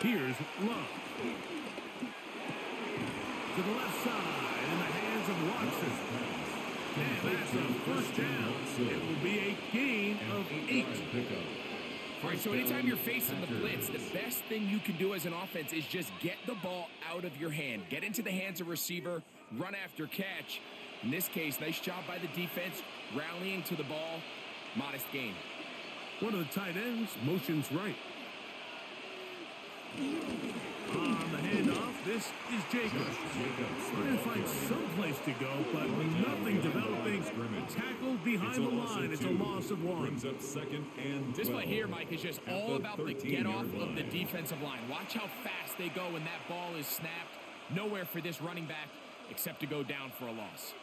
Here's Love. To the left side in the hands of Watson. And that's a first down. It will be a gain of 8.
All right, so anytime you're facing the blitz, the best thing you can do as an offense is just get the ball out of your hand. Get into the hands of receiver, run after catch. In this case, nice job by the defense, rallying to the ball. Modest gain.
One of the tight ends motions right. On the handoff, this is Jacobs. Trying to find some place to go, but nothing developing. Tackled behind the line. It's a loss of 1.
Brings up 2nd and 12.
This play here, Mike, is just all about the get-off of the defensive line. Watch how fast they go when that ball is snapped. Nowhere for this running back except to go down for a loss.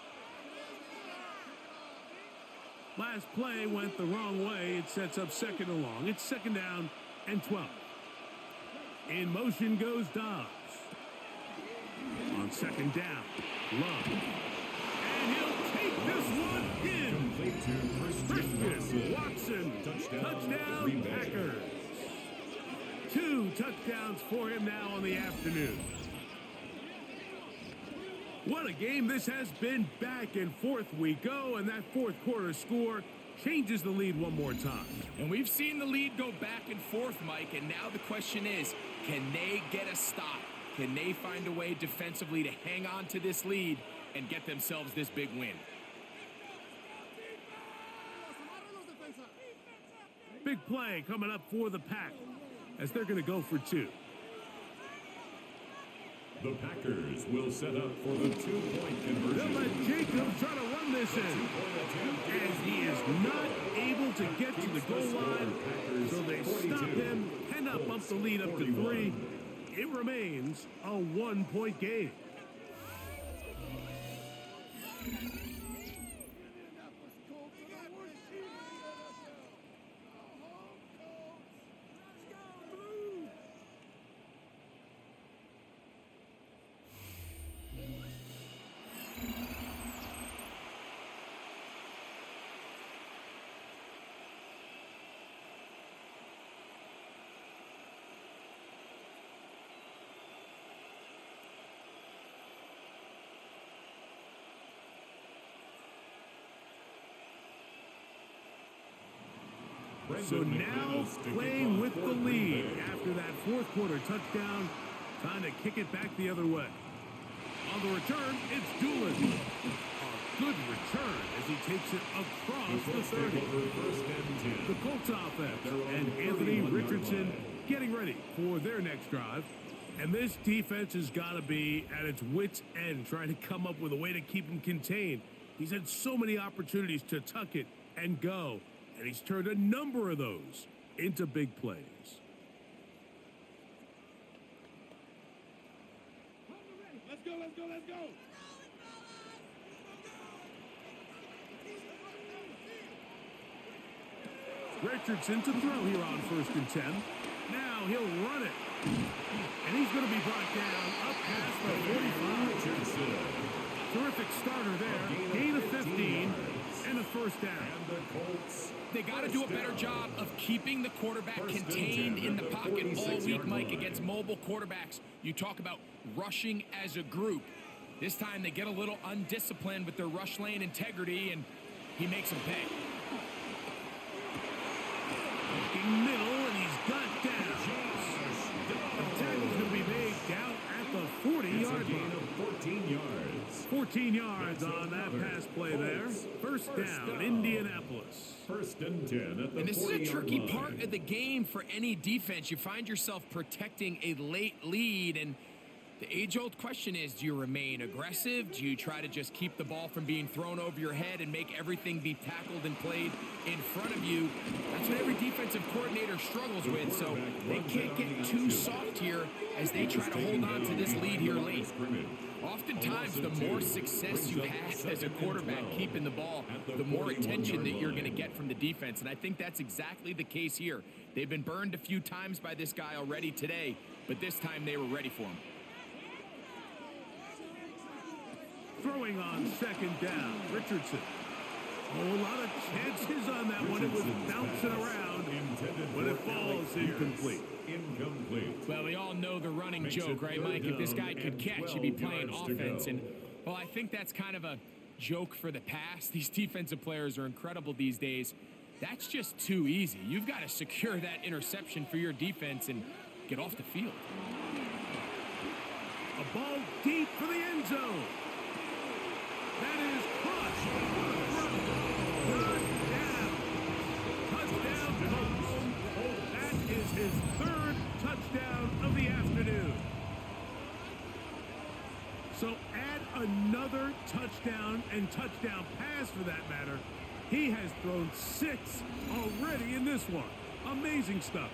Last play went the wrong way. It sets up 2nd and long. It's 2nd down and 12. In motion goes Dobbs. On 2nd down, Love. And he'll take this one in.
Complete to
Christian Watson. Touchdown Packers. 2 touchdowns for him now on the afternoon. What a game this has been. Back and forth we go, and that 4th quarter score changes the lead one more time.
And we've seen the lead go back and forth, Mike, and now the question is, can they get a stop? Can they find a way defensively to hang on to this lead and get themselves this big win?
Big play coming up for the Pack as they're going to go for 2.
The Packers will set up for the 2-point conversion.
They'll let Jacobs try to run this in. As he is not able to get to the goal line, so they stop him, cannot bump the lead up to 3. It remains a 1-point game. So now playing with the lead after that 4th quarter touchdown, trying to kick it back the other way. On the return, it's Doolin. A good return as he takes it across the 30. The Colts offense and Anthony Richardson getting ready for their next drive. And this defense has got to be at its wits' end, trying to come up with a way to keep him contained. He's had so many opportunities to tuck it and go. And he's turned a number of those into big plays.
Let's go, let's go, let's go.
Richardson to throw here on 1st and 10. Now he'll run it. And he's going to be brought down up past the 45. Terrific starter there. Gain of 15 and a 1st down.
And the Colts.
They got to do a better job of keeping the quarterback contained in the pocket all week, Mike, against mobile quarterbacks. You talk about rushing as a group. This time they get a little undisciplined with their rush lane integrity, and he makes them pay.
Looking middle, and he's got down. The tackle's going to be made down at the 40-yard line.
14 yards.
14 yards on that pass play there. 1st down, Indianapolis.
1st and 10 at the 40-yard line.
And this is a tricky part of the game for any defense. You find yourself protecting a late lead, and the age-old question is, do you remain aggressive? Do you try to just keep the ball from being thrown over your head and make everything be tackled and played in front of you? That's what every defensive coordinator struggles with, so they can't get too soft here as they try to hold on to this lead here late. Oftentimes, the more success you have as a quarterback keeping the ball, the more attention that you're going to get from the defense, and I think that's exactly the case here. They've been burned a few times by this guy already today, but this time they were ready for him.
Throwing on 2nd down, Richardson. A whole lot of chances on that one. It was bouncing around, but it falls incomplete.
Well, we all know the running joke, right, Mike? If this guy could catch, he'd be playing offense. And, well, I think that's kind of a joke for the past. These defensive players are incredible these days. That's just too easy. You've got to secure that interception for your defense and get off the field.
A ball deep for the end zone. That is caught. Touchdown, Colts. That is his 3rd touchdown of the afternoon. So add another touchdown and touchdown pass for that matter. He has thrown 6 already in this one. Amazing stuff.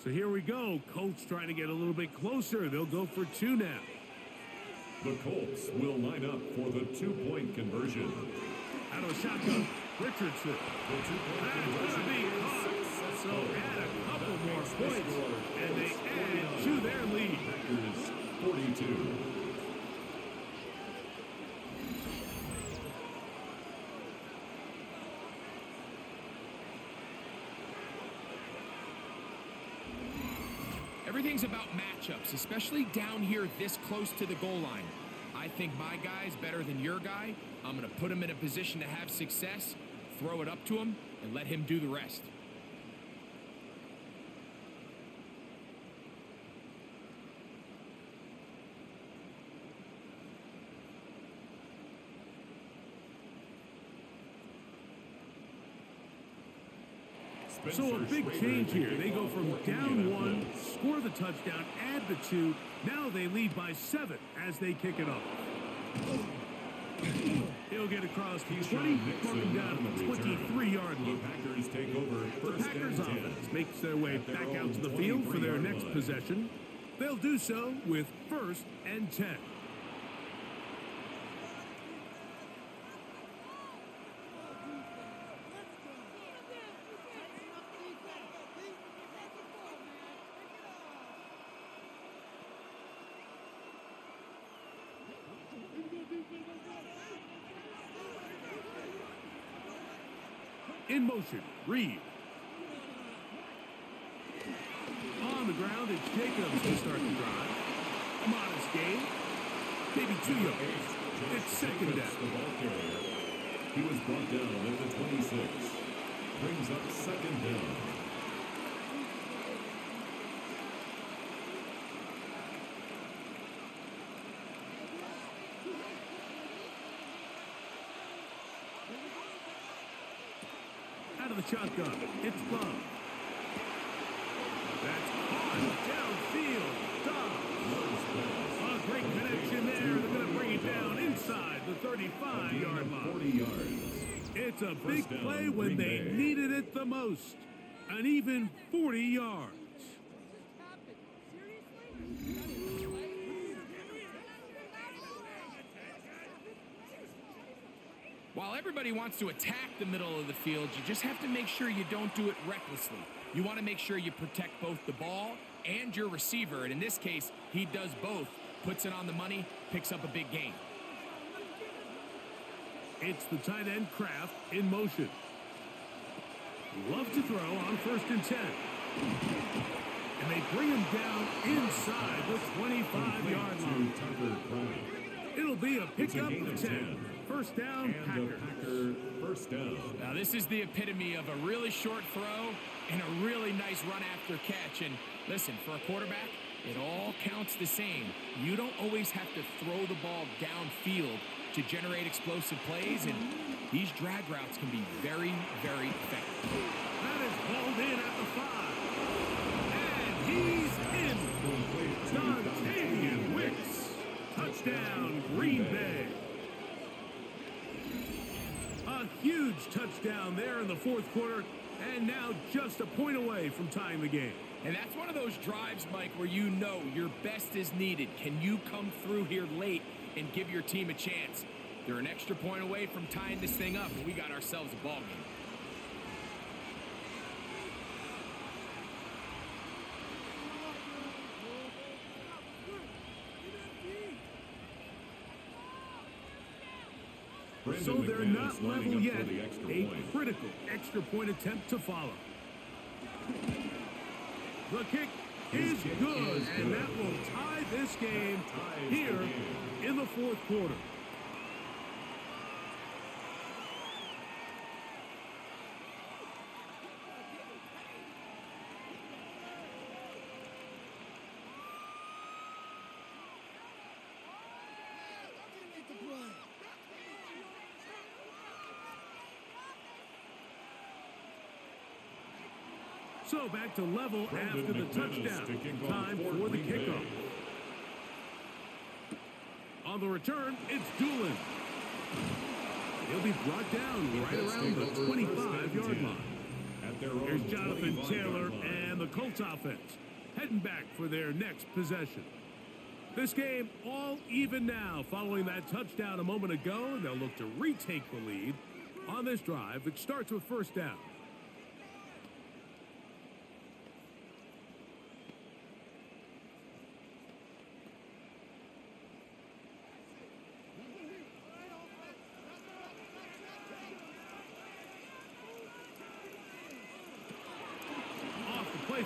So here we go. Colts trying to get a little bit closer. They'll go for 2 now.
The Colts will line up for the 2-point conversion.
Out of a shotgun, Richardson.
The 2-point
That's going to be caught. So add a couple more points, and they add to their lead.
Packers 42.
Everything's about matchups, especially down here this close to the goal line. I think my guy's better than your guy. I'm going to put him in a position to have success, throw it up to him, and let him do the rest.
So a big change here. They go from down 1, score the touchdown, add the 2. Now they lead by 7 as they kick it off. He'll get across the 20, mark him down to the 23-yard line.
Packers take over.
The Packers offense makes their way back out to the field for their next possession. They'll do so with 1st and 10. In motion, Reed. On the ground, it's Jacobs to start the drive. A modest gain. Maybe 2 yards. It's 2nd down.
The ball carrier. He was brought down at the 26. Brings up 2nd down.
Out of the shotgun, it's Love. That's caught downfield. Dobbs. A great connection there. They're going to bring it down inside the 35-yard line.
40 yards.
It's a big play when they needed it the most. An even 40 yards.
While everybody wants to attack the middle of the field, you just have to make sure you don't do it recklessly. You want to make sure you protect both the ball and your receiver, and in this case, he does both. Puts it on the money, picks up a big gain.
It's the tight end Kraft in motion. Love to throw on 1st and 10. And they bring him down inside the 25-yard line. It'll be a pickup of 10. First down, Packers.
First down.
Now, this is the epitome of a really short throw and a really nice run after catch. And listen, for a quarterback, it all counts the same. You don't always have to throw the ball downfield to generate explosive plays, and these drag routes can be very, very effective.
That is hauled in at the 5. And he's in. Dontavian Wicks. Touchdown, Green Bay. A huge touchdown there in the 4th quarter, and now just a point away from tying the game.
And that's one of those drives, Mike, where you know your best is needed. Can you come through here late and give your team a chance? They're an extra point away from tying this thing up, and we got ourselves a ball game.
So they're not level yet. A critical extra point attempt to follow. The kick is good, and that will tie this game here in the 4th quarter. So back to level after the touchdown. Time for the kickoff. On the return, it's Doolin. He'll be brought down right around the 25-yard line. Here's Jonathan Taylor and the Colts offense heading back for their next possession. This game all even now following that touchdown a moment ago, and they'll look to retake the lead on this drive that starts with 1st down.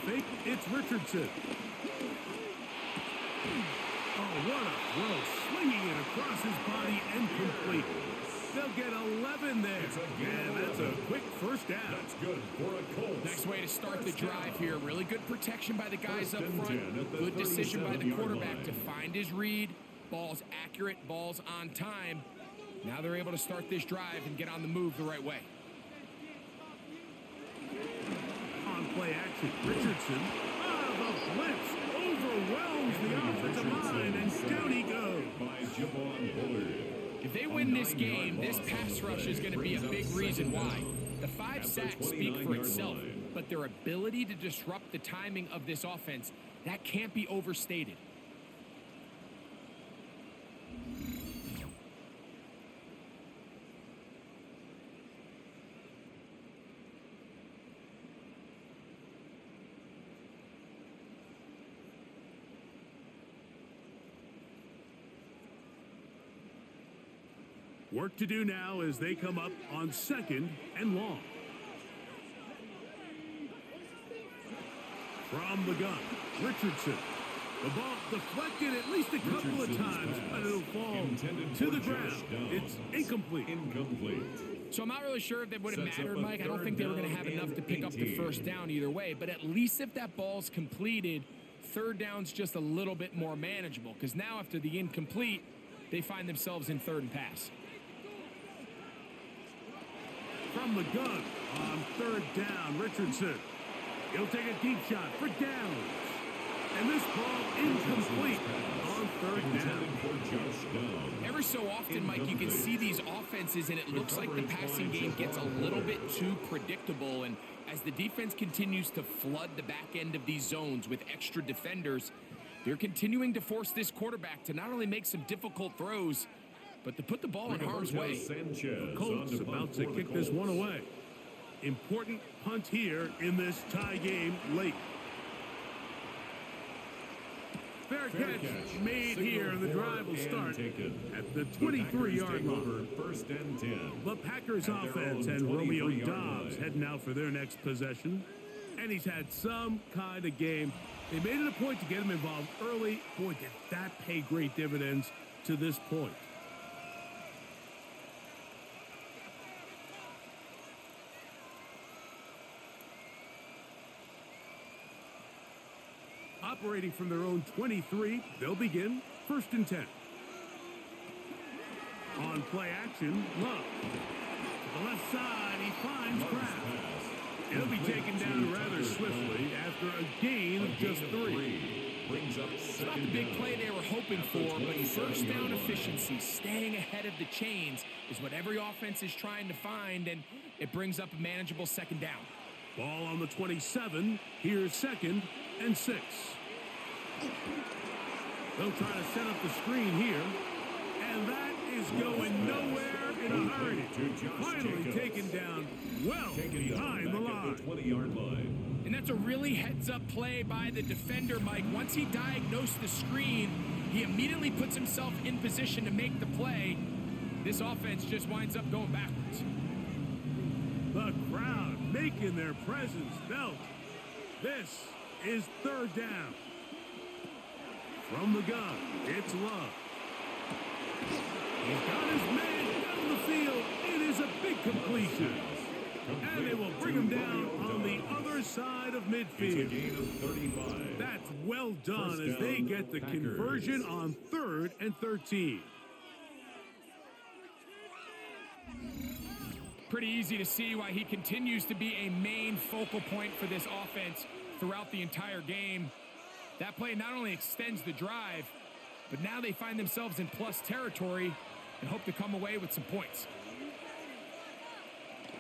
Fake, it's Richardson. Oh, what a throw. Swinging it across his body and complete. They'll get 11 there. And that's a quick 1st down.
That's good for a Colts.
Next way to start the drive here. Really good protection by the guys up front. Good decision by the quarterback to find his read. Ball's accurate, ball's on time. Now they're able to start this drive and get on the move the right way.
Play action. Richardson. The blitz overwhelms the offensive line, and down he goes.
If they win this game, this pass rush is going to be a big reason why. The 5 sacks speak for itself, but their ability to disrupt the timing of this offense, that can't be overstated.
Work to do now as they come up on 2nd and long. From the gun, Richardson. The ball deflected at least a couple of times, but it'll fall to the ground. It's incomplete.
So I'm not really sure if that would have mattered, Mike. I don't think they were going to have enough to pick up the 1st down either way. But at least if that ball's completed, 3rd down's just a little bit more manageable. Because now after the incomplete, they find themselves in 3rd and pass.
From the gun on 3rd down, Richardson. He'll take a deep shot for downs. And this ball incomplete on 3rd down.
Every so often, Mike, you can see these offenses, and it looks like the passing game gets a little bit too predictable. And as the defense continues to flood the back end of these zones with extra defenders, they're continuing to force this quarterback to not only make some difficult throws, but to put the ball in harm's way.
Sanchez
Colts about to kick this one away. Important punt here in this tie game late. Fair catch made here, and the drive will start at the 23-yard line.
First and 10.
The Packers offense and Romeo Dobbs heading out for their next possession. And he's had some kind of game. They made it a point to get him involved early. Boy, did that pay great dividends to this point. Operating from their own 23, they'll begin first and 10. On play action, Love. To the left side, he finds Kraft. He'll be taken down rather swiftly after a gain of just 3.
It's not the big play they were hoping for, but first down efficiency, staying ahead of the chains, is what every offense is trying to find, and it brings up a manageable second down.
Ball on the 27. Here's second and 6. They'll try to set up the screen here, and that is going nowhere in a hurry. Finally taken down well behind the line.
20-yard line.
And that's a really heads-up play by the defender, Mike. Once he diagnosed the screen, he immediately puts himself in position to make the play. This offense just winds up going backwards.
The crowd making their presence felt. This is third down. From the gun, it's Love. He's got his man down the field. It is a big completion. And they will bring him down on the other side of midfield.
It's a gain of 35.
That's well done as they get the conversion on 3rd and 13.
Pretty easy to see why he continues to be a main focal point for this offense throughout the entire game. That play not only extends the drive, but now they find themselves in plus territory and hope to come away with some points.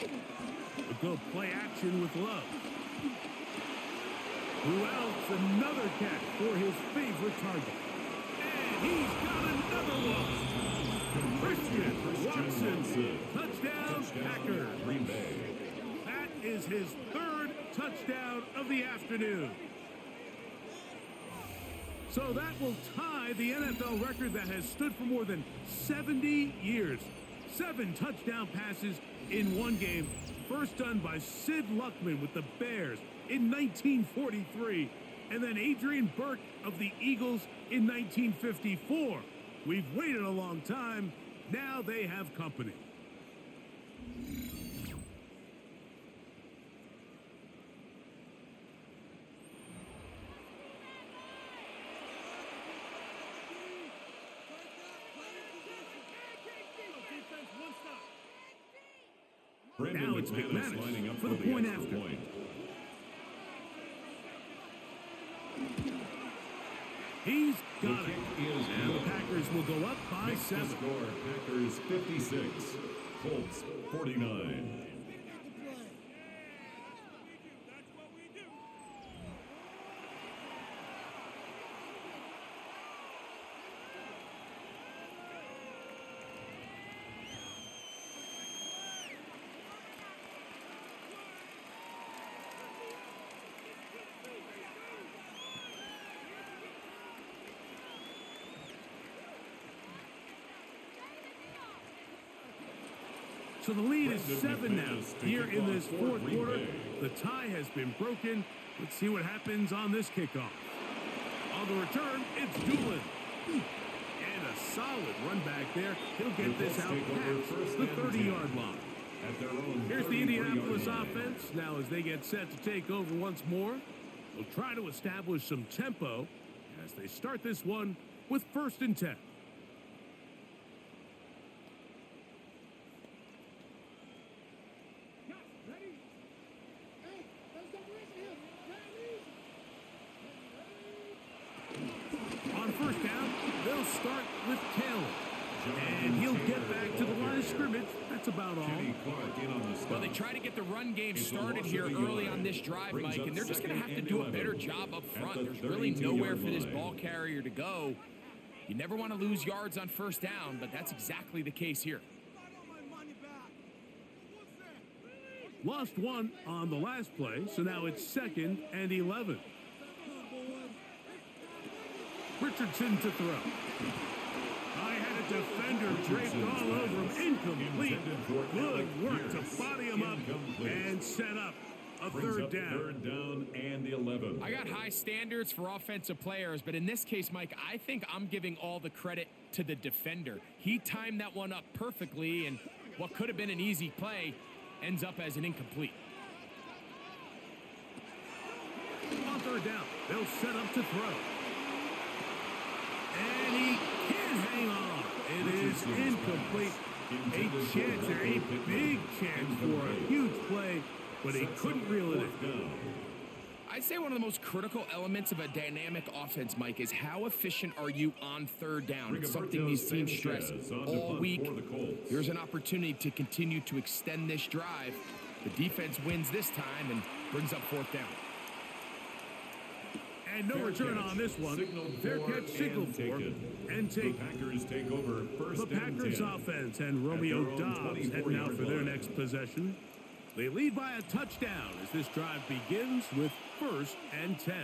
A good play action with Love. Who else? Another catch for his favorite target. And he's got another one. Christian Watson. Touchdown, Packers.
Green Bay.
That is his 3rd touchdown of the afternoon. So that will tie the NFL record that has stood for more than 70 years. 7 touchdown passes in one game. First done by Sid Luckman with the Bears in 1943. And then Adrian Burke of the Eagles in 1954. We've waited a long time. Now they have company. Now it's McManus
lining up
for the point after.
Point.
He's got
The
it.
kick is
And the
good.
Packers will go up by
Makes the
7.
score Packers 56, Colts 49.
So the lead is 7 now here in this 4th quarter. The tie has been broken. Let's see what happens on this kickoff. On the return, it's Doolin. And a solid run back there. He'll get this out past the 30-yard line.
At their own
Here's the Indianapolis
33-yard line.
offense. Now as they get set to take over once more, they'll try to establish some tempo as they start this one with 1st and 10. On 1st down, they'll start with Taylor. And he'll get back to the line of scrimmage. That's about all.
Kenny Clark in on the stop.
Well, they try to get the run game started here early on this drive, Mike, and they're just going to have to do a better job up front. There's really nowhere for this ball carrier to go. You never want to lose yards on first down, but that's exactly the case here.
Lost one on the last play, so now it's 2nd and 11. Richardson to throw. I had a defender draped all over him. Incomplete. Good work to body him up and set up a third down.
Third down and 11.
I got high standards for offensive players, but in this case, Mike, I think I'm giving all the credit to the defender. He timed that one up perfectly, and what could have been an easy play ends up as an incomplete.
On third down, they'll set up to throw. And he can't hang on. It is incomplete. A chance there, a big chance for a huge play, but he couldn't reel it in.
I'd say one of the most critical elements of a dynamic offense, Mike, is how efficient are you on third down? It's something these teams stress all week. Here's an opportunity to continue to extend this drive. The defense wins this time and brings up fourth down.
And no return on this one. Fair catch signaled for and take.
The Packers take over first
The Packers offense and Romeo Doubs heading out for their next possession. They lead by a touchdown as this drive begins with 1st and 10.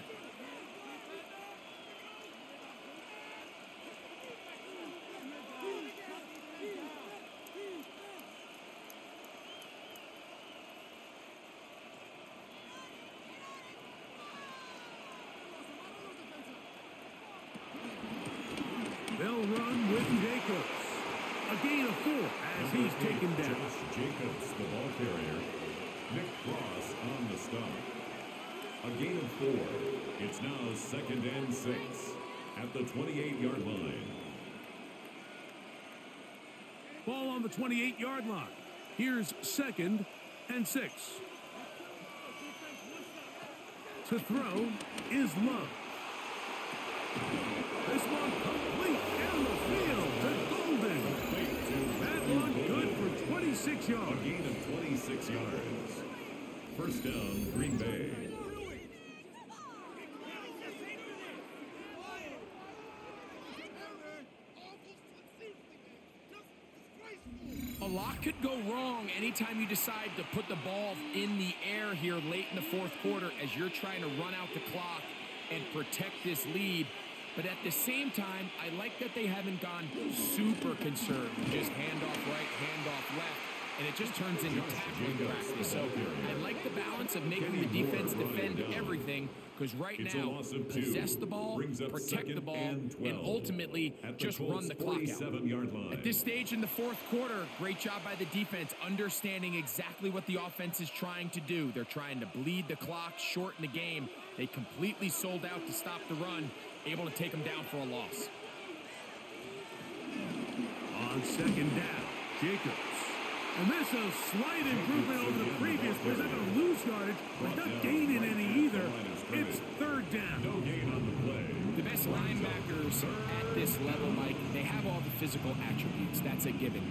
They'll run with Jacobs. A gain of 4 as he's taken down.
Josh Jacobs, the ball carrier. Nick Cross on the stop. A gain of 4. It's now 2nd and 6 at the 28-yard line.
Ball on the 28-yard line. Here's 2nd and 6. To throw is Love. This one complete down the field to Golden. That one good for 26 yards.
A gain of 26 yards. First down, Green Bay.
A lot could go wrong anytime you decide to put the ball in the air here late in the fourth quarter as you're trying to run out the clock and protect this lead. But at the same time, I like that they haven't gone super conserved. Just handoff right, handoff left, and it just turns into tackling practice. So I like the balance of making the defense defend everything, because right now, possess the ball, protect the ball, and ultimately just run the clock out. At this stage in the fourth quarter, great job by the defense, understanding exactly what the offense is trying to do. They're trying to bleed the clock, shorten the game. They completely sold out to stop the run, able to take them down for a loss.
On 2nd down, Jacobs. And this a slight improvement over the previous. They're not going to lose yardage, but not gaining any either. It's 3rd down.
No gain on the play.
The best linebackers at this level, Mike, they have all the physical attributes. That's a given.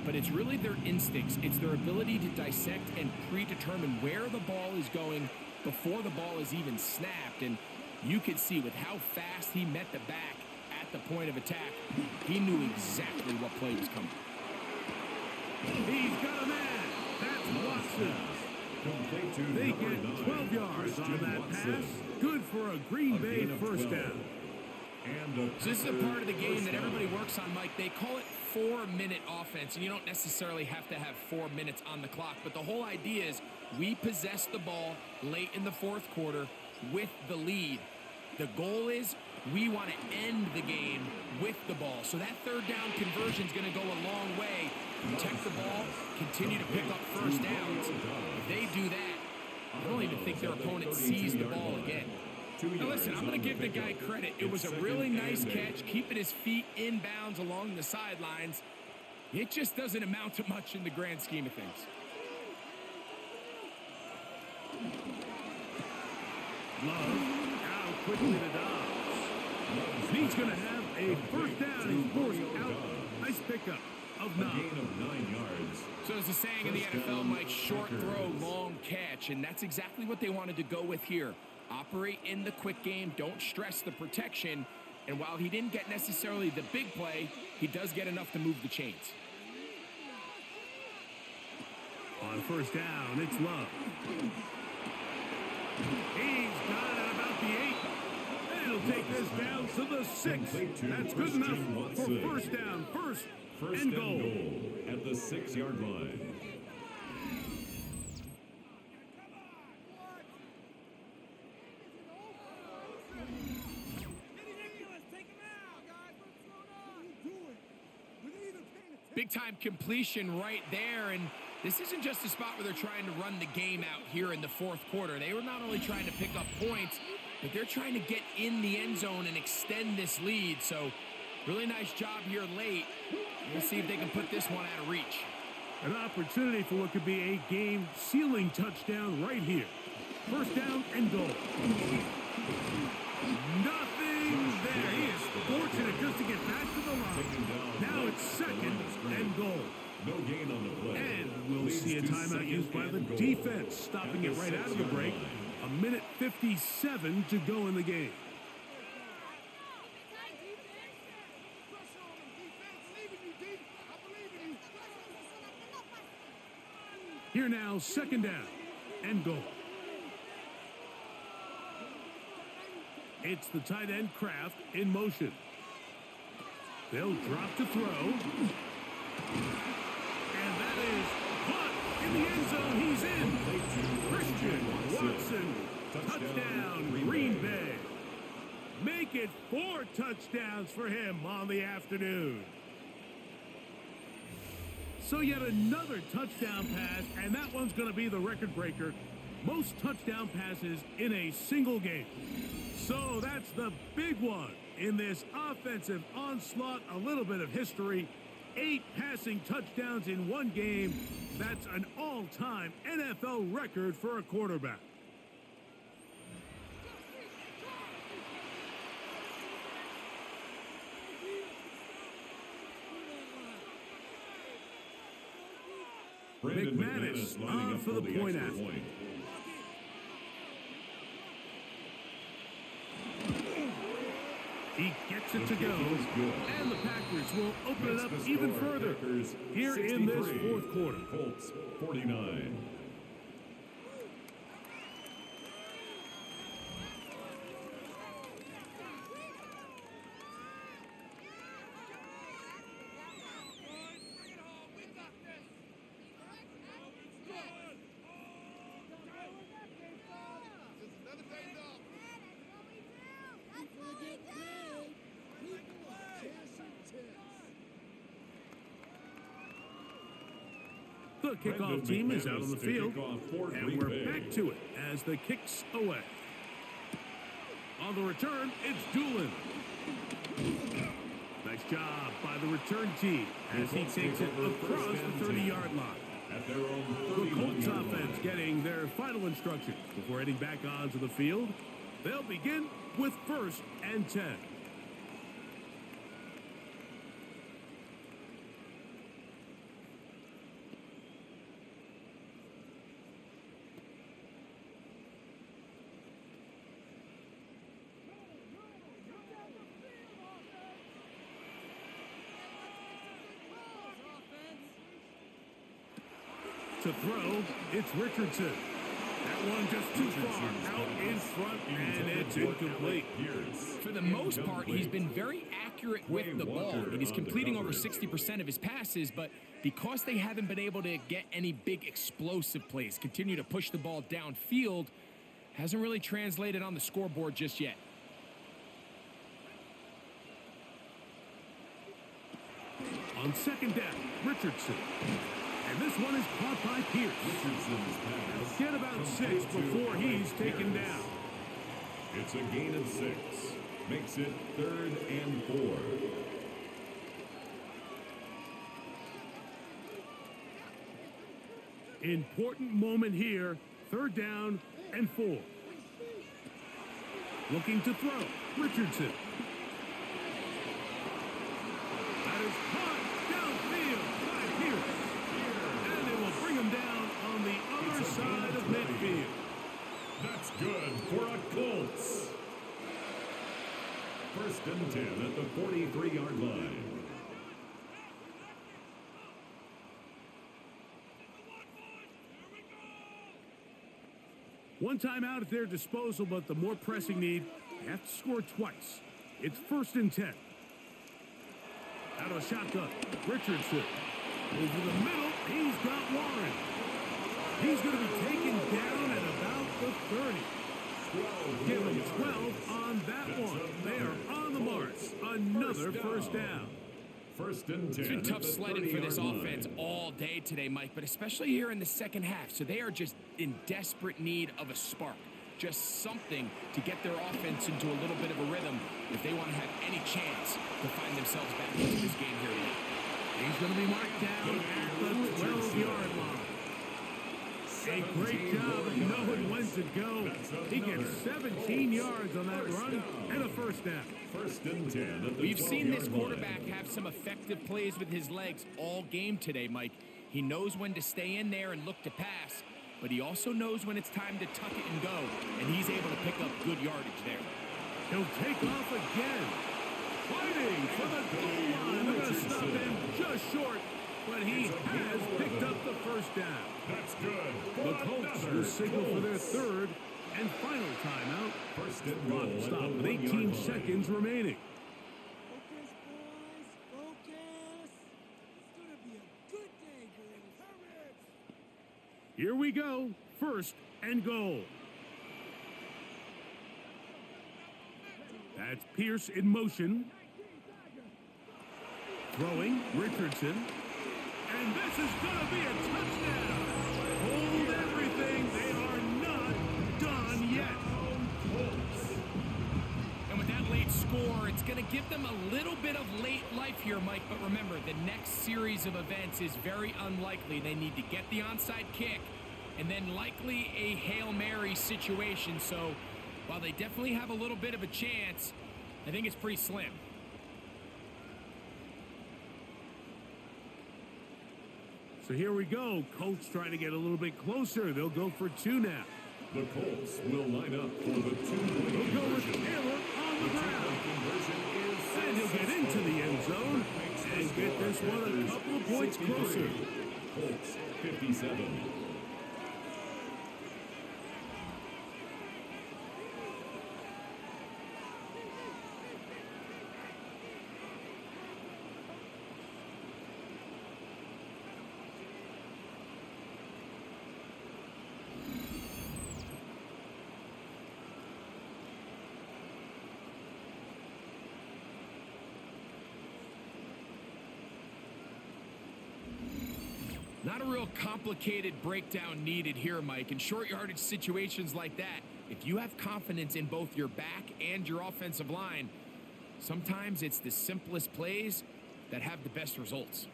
But it's really their instincts. It's their ability to dissect and predetermine where the ball is going before the ball is even snapped. And you could see with how fast he met the back at the point of attack, he knew exactly what play was coming.
He's got a man. That's Watson. They get 12 yards on that pass. Good for a Green Bay first down.
So this is a part of the game that everybody works on, Mike. They call it 4-minute offense, and you don't necessarily have to have 4 minutes on the clock. But the whole idea is we possess the ball late in the fourth quarter with the lead. The goal is we want to end the game with the ball. So that 3rd down conversion is going to go a long way. Protect the ball, continue to pick up first downs. If they do that, I don't even think their opponent sees the ball again. Now listen, I'm going to give the guy credit. It was a really nice catch, keeping his feet in bounds along the sidelines. It just doesn't amount to much in the grand scheme of things.
Love out quickly to Dobbs. He's going to have a first down. He's forced out. Nice pickup of 9.
Gain of 9 yards.
So there's a saying in the NFL, Mike, short throw, long catch, and that's exactly what they wanted to go with here. Operate in the quick game, don't stress the protection, And while he didn't get necessarily the big play, he does get enough to move the chains.
On first down, it's Love. He's got it at about the 8. And he'll take this down to the 6. That's good enough for first down. First and goal.
At the 6-yard line.
Big-time completion right there, and this isn't just a spot where they're trying to run the game out here in the fourth quarter. They were not only trying to pick up points, but they're trying to get in the end zone and extend this lead. So really nice job here late. We'll see if they can put this one out of reach.
An opportunity for what could be a game-sealing touchdown right here. First down and goal. Nothing there. He is fortunate just to get back to the line. Now it's second and goal.
No gain on the play.
And we'll see a timeout used by the defense, stopping it right out of the break. A minute 57 to go in the game. Here now, second down and goal. It's the tight end Kraft in motion. They'll drop to throw. And that is caught in the end zone. He's in. Christian Watson. Touchdown, Green Bay. Make it 4 touchdowns for him on the afternoon. So yet another touchdown pass, and that one's going to be the record breaker. Most touchdown passes in a single game. So that's the big one in this offensive onslaught. A little bit of history. 8 passing touchdowns in one game. That's an all-time NFL record for a quarterback. McManus on for the point after. He gets it to go, and the Packers will open it up even further here in this fourth quarter.
Colts 49.
The kickoff team is out on the field, and we're back to it as the kick's away. On the return, it's Doolin. Nice job by the return team as he takes it across the 30-yard line. The Colts offense getting their final instructions before heading back onto the field. They'll begin with first and 10. To throw, it's Richardson. That one just too far out in front, and it's incomplete.
For the most part, he's been very accurate with the ball. And he's completing over 60% of his passes, but because they haven't been able to get any big explosive plays, continue to push the ball downfield, hasn't really translated on the scoreboard just yet.
On second down, Richardson. And this one is caught by Pierce. He'll get about 6 before he's taken down.
It's a gain of 6. Makes it 3rd and 4.
Important moment here. 3rd down and 4. Looking to throw. Richardson. That is caught downfield by Pierce. And it will bring him down on the other side of midfield.
That's good for a Colts. First and 10 at the 43-yard line.
One timeout at their disposal, but the more pressing need, they have to score twice. It's first and 10. Out of shotgun, Richardson. Over the middle, he's got Warren. He's going to be taken down at about the 30. Give him 12 on that one. They are on the mark. Another first down.
First and 10.
It's been tough sledding for this
30-yard
offense
line.
all day today, Mike, but especially here in the second half. So they are just in desperate need of a spark. Just something to get their offense into a little bit of a rhythm if they want to have any chance to find themselves back into this game here tonight.
He's going to be marked down at the 12-yard line. A great job of knowing when to go. He gets 17 yards on that run and a first down.
First and 10 at the
We've seen this
12-yard
quarterback
line.
have some effective plays with his legs all game today, Mike. He knows when to stay in there and look to pass, but he also knows when it's time to tuck it and go, and he's able to pick up good yardage there.
He'll take off again. Fighting for the goal line. They're going to stop him just short, but he has picked up the first down.
That's good.
The Colts will signal for their third and final timeout.
First and
Clock
goal
stop
at the
with 18
1-yard line.
seconds remaining.
Focus, boys. Focus. It's gonna be a good day, girls.
Here we go. First and goal. That's Pierce in motion. Throwing, Richardson. And this is going to be a touchdown. Hold everything. They are not done yet.
And with that late score, it's going to give them a little bit of late life here, Mike. But remember, the next series of events is very unlikely. They need to get the onside kick and then likely a Hail Mary situation. So while they definitely have a little bit of a chance, I think it's pretty slim.
So here we go. Colts trying to get a little bit closer. They'll go for two now.
The Colts will line up for the two-point
They'll go with
conversion.
Taylor on the
The
ground.
two-point conversion is
And he'll get into the end zone and get this one a couple of points closer.
Colts 57.
Not a real complicated breakdown needed here, Mike. In short yardage situations like that, if you have confidence in both your back and your offensive line, sometimes it's the simplest plays that have the best results.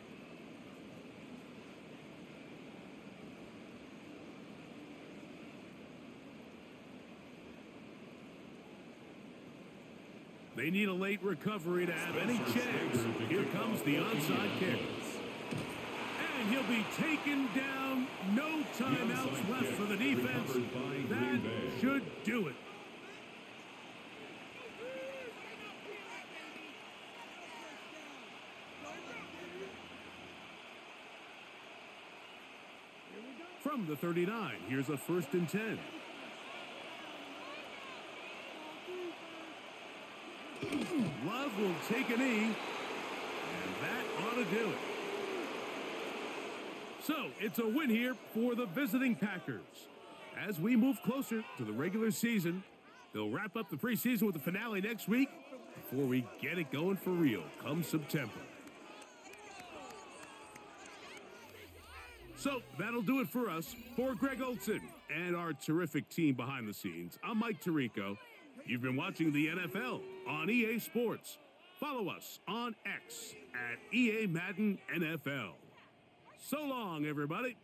They need a late recovery to have any chance. Here comes the onside kick. And he'll be taken down. No timeouts left for the defense. That should do it. From the 39, here's a first and 10. Love will take a knee, and that ought to do it. So, it's a win here for the visiting Packers. As we move closer to the regular season, they'll wrap up the preseason with the finale next week before we get it going for real come September. So, that'll do it for us. For Greg Olson and our terrific team behind the scenes, I'm Mike Tirico. You've been watching the NFL on EA Sports. Follow us on X at EA Madden NFL. So long, everybody.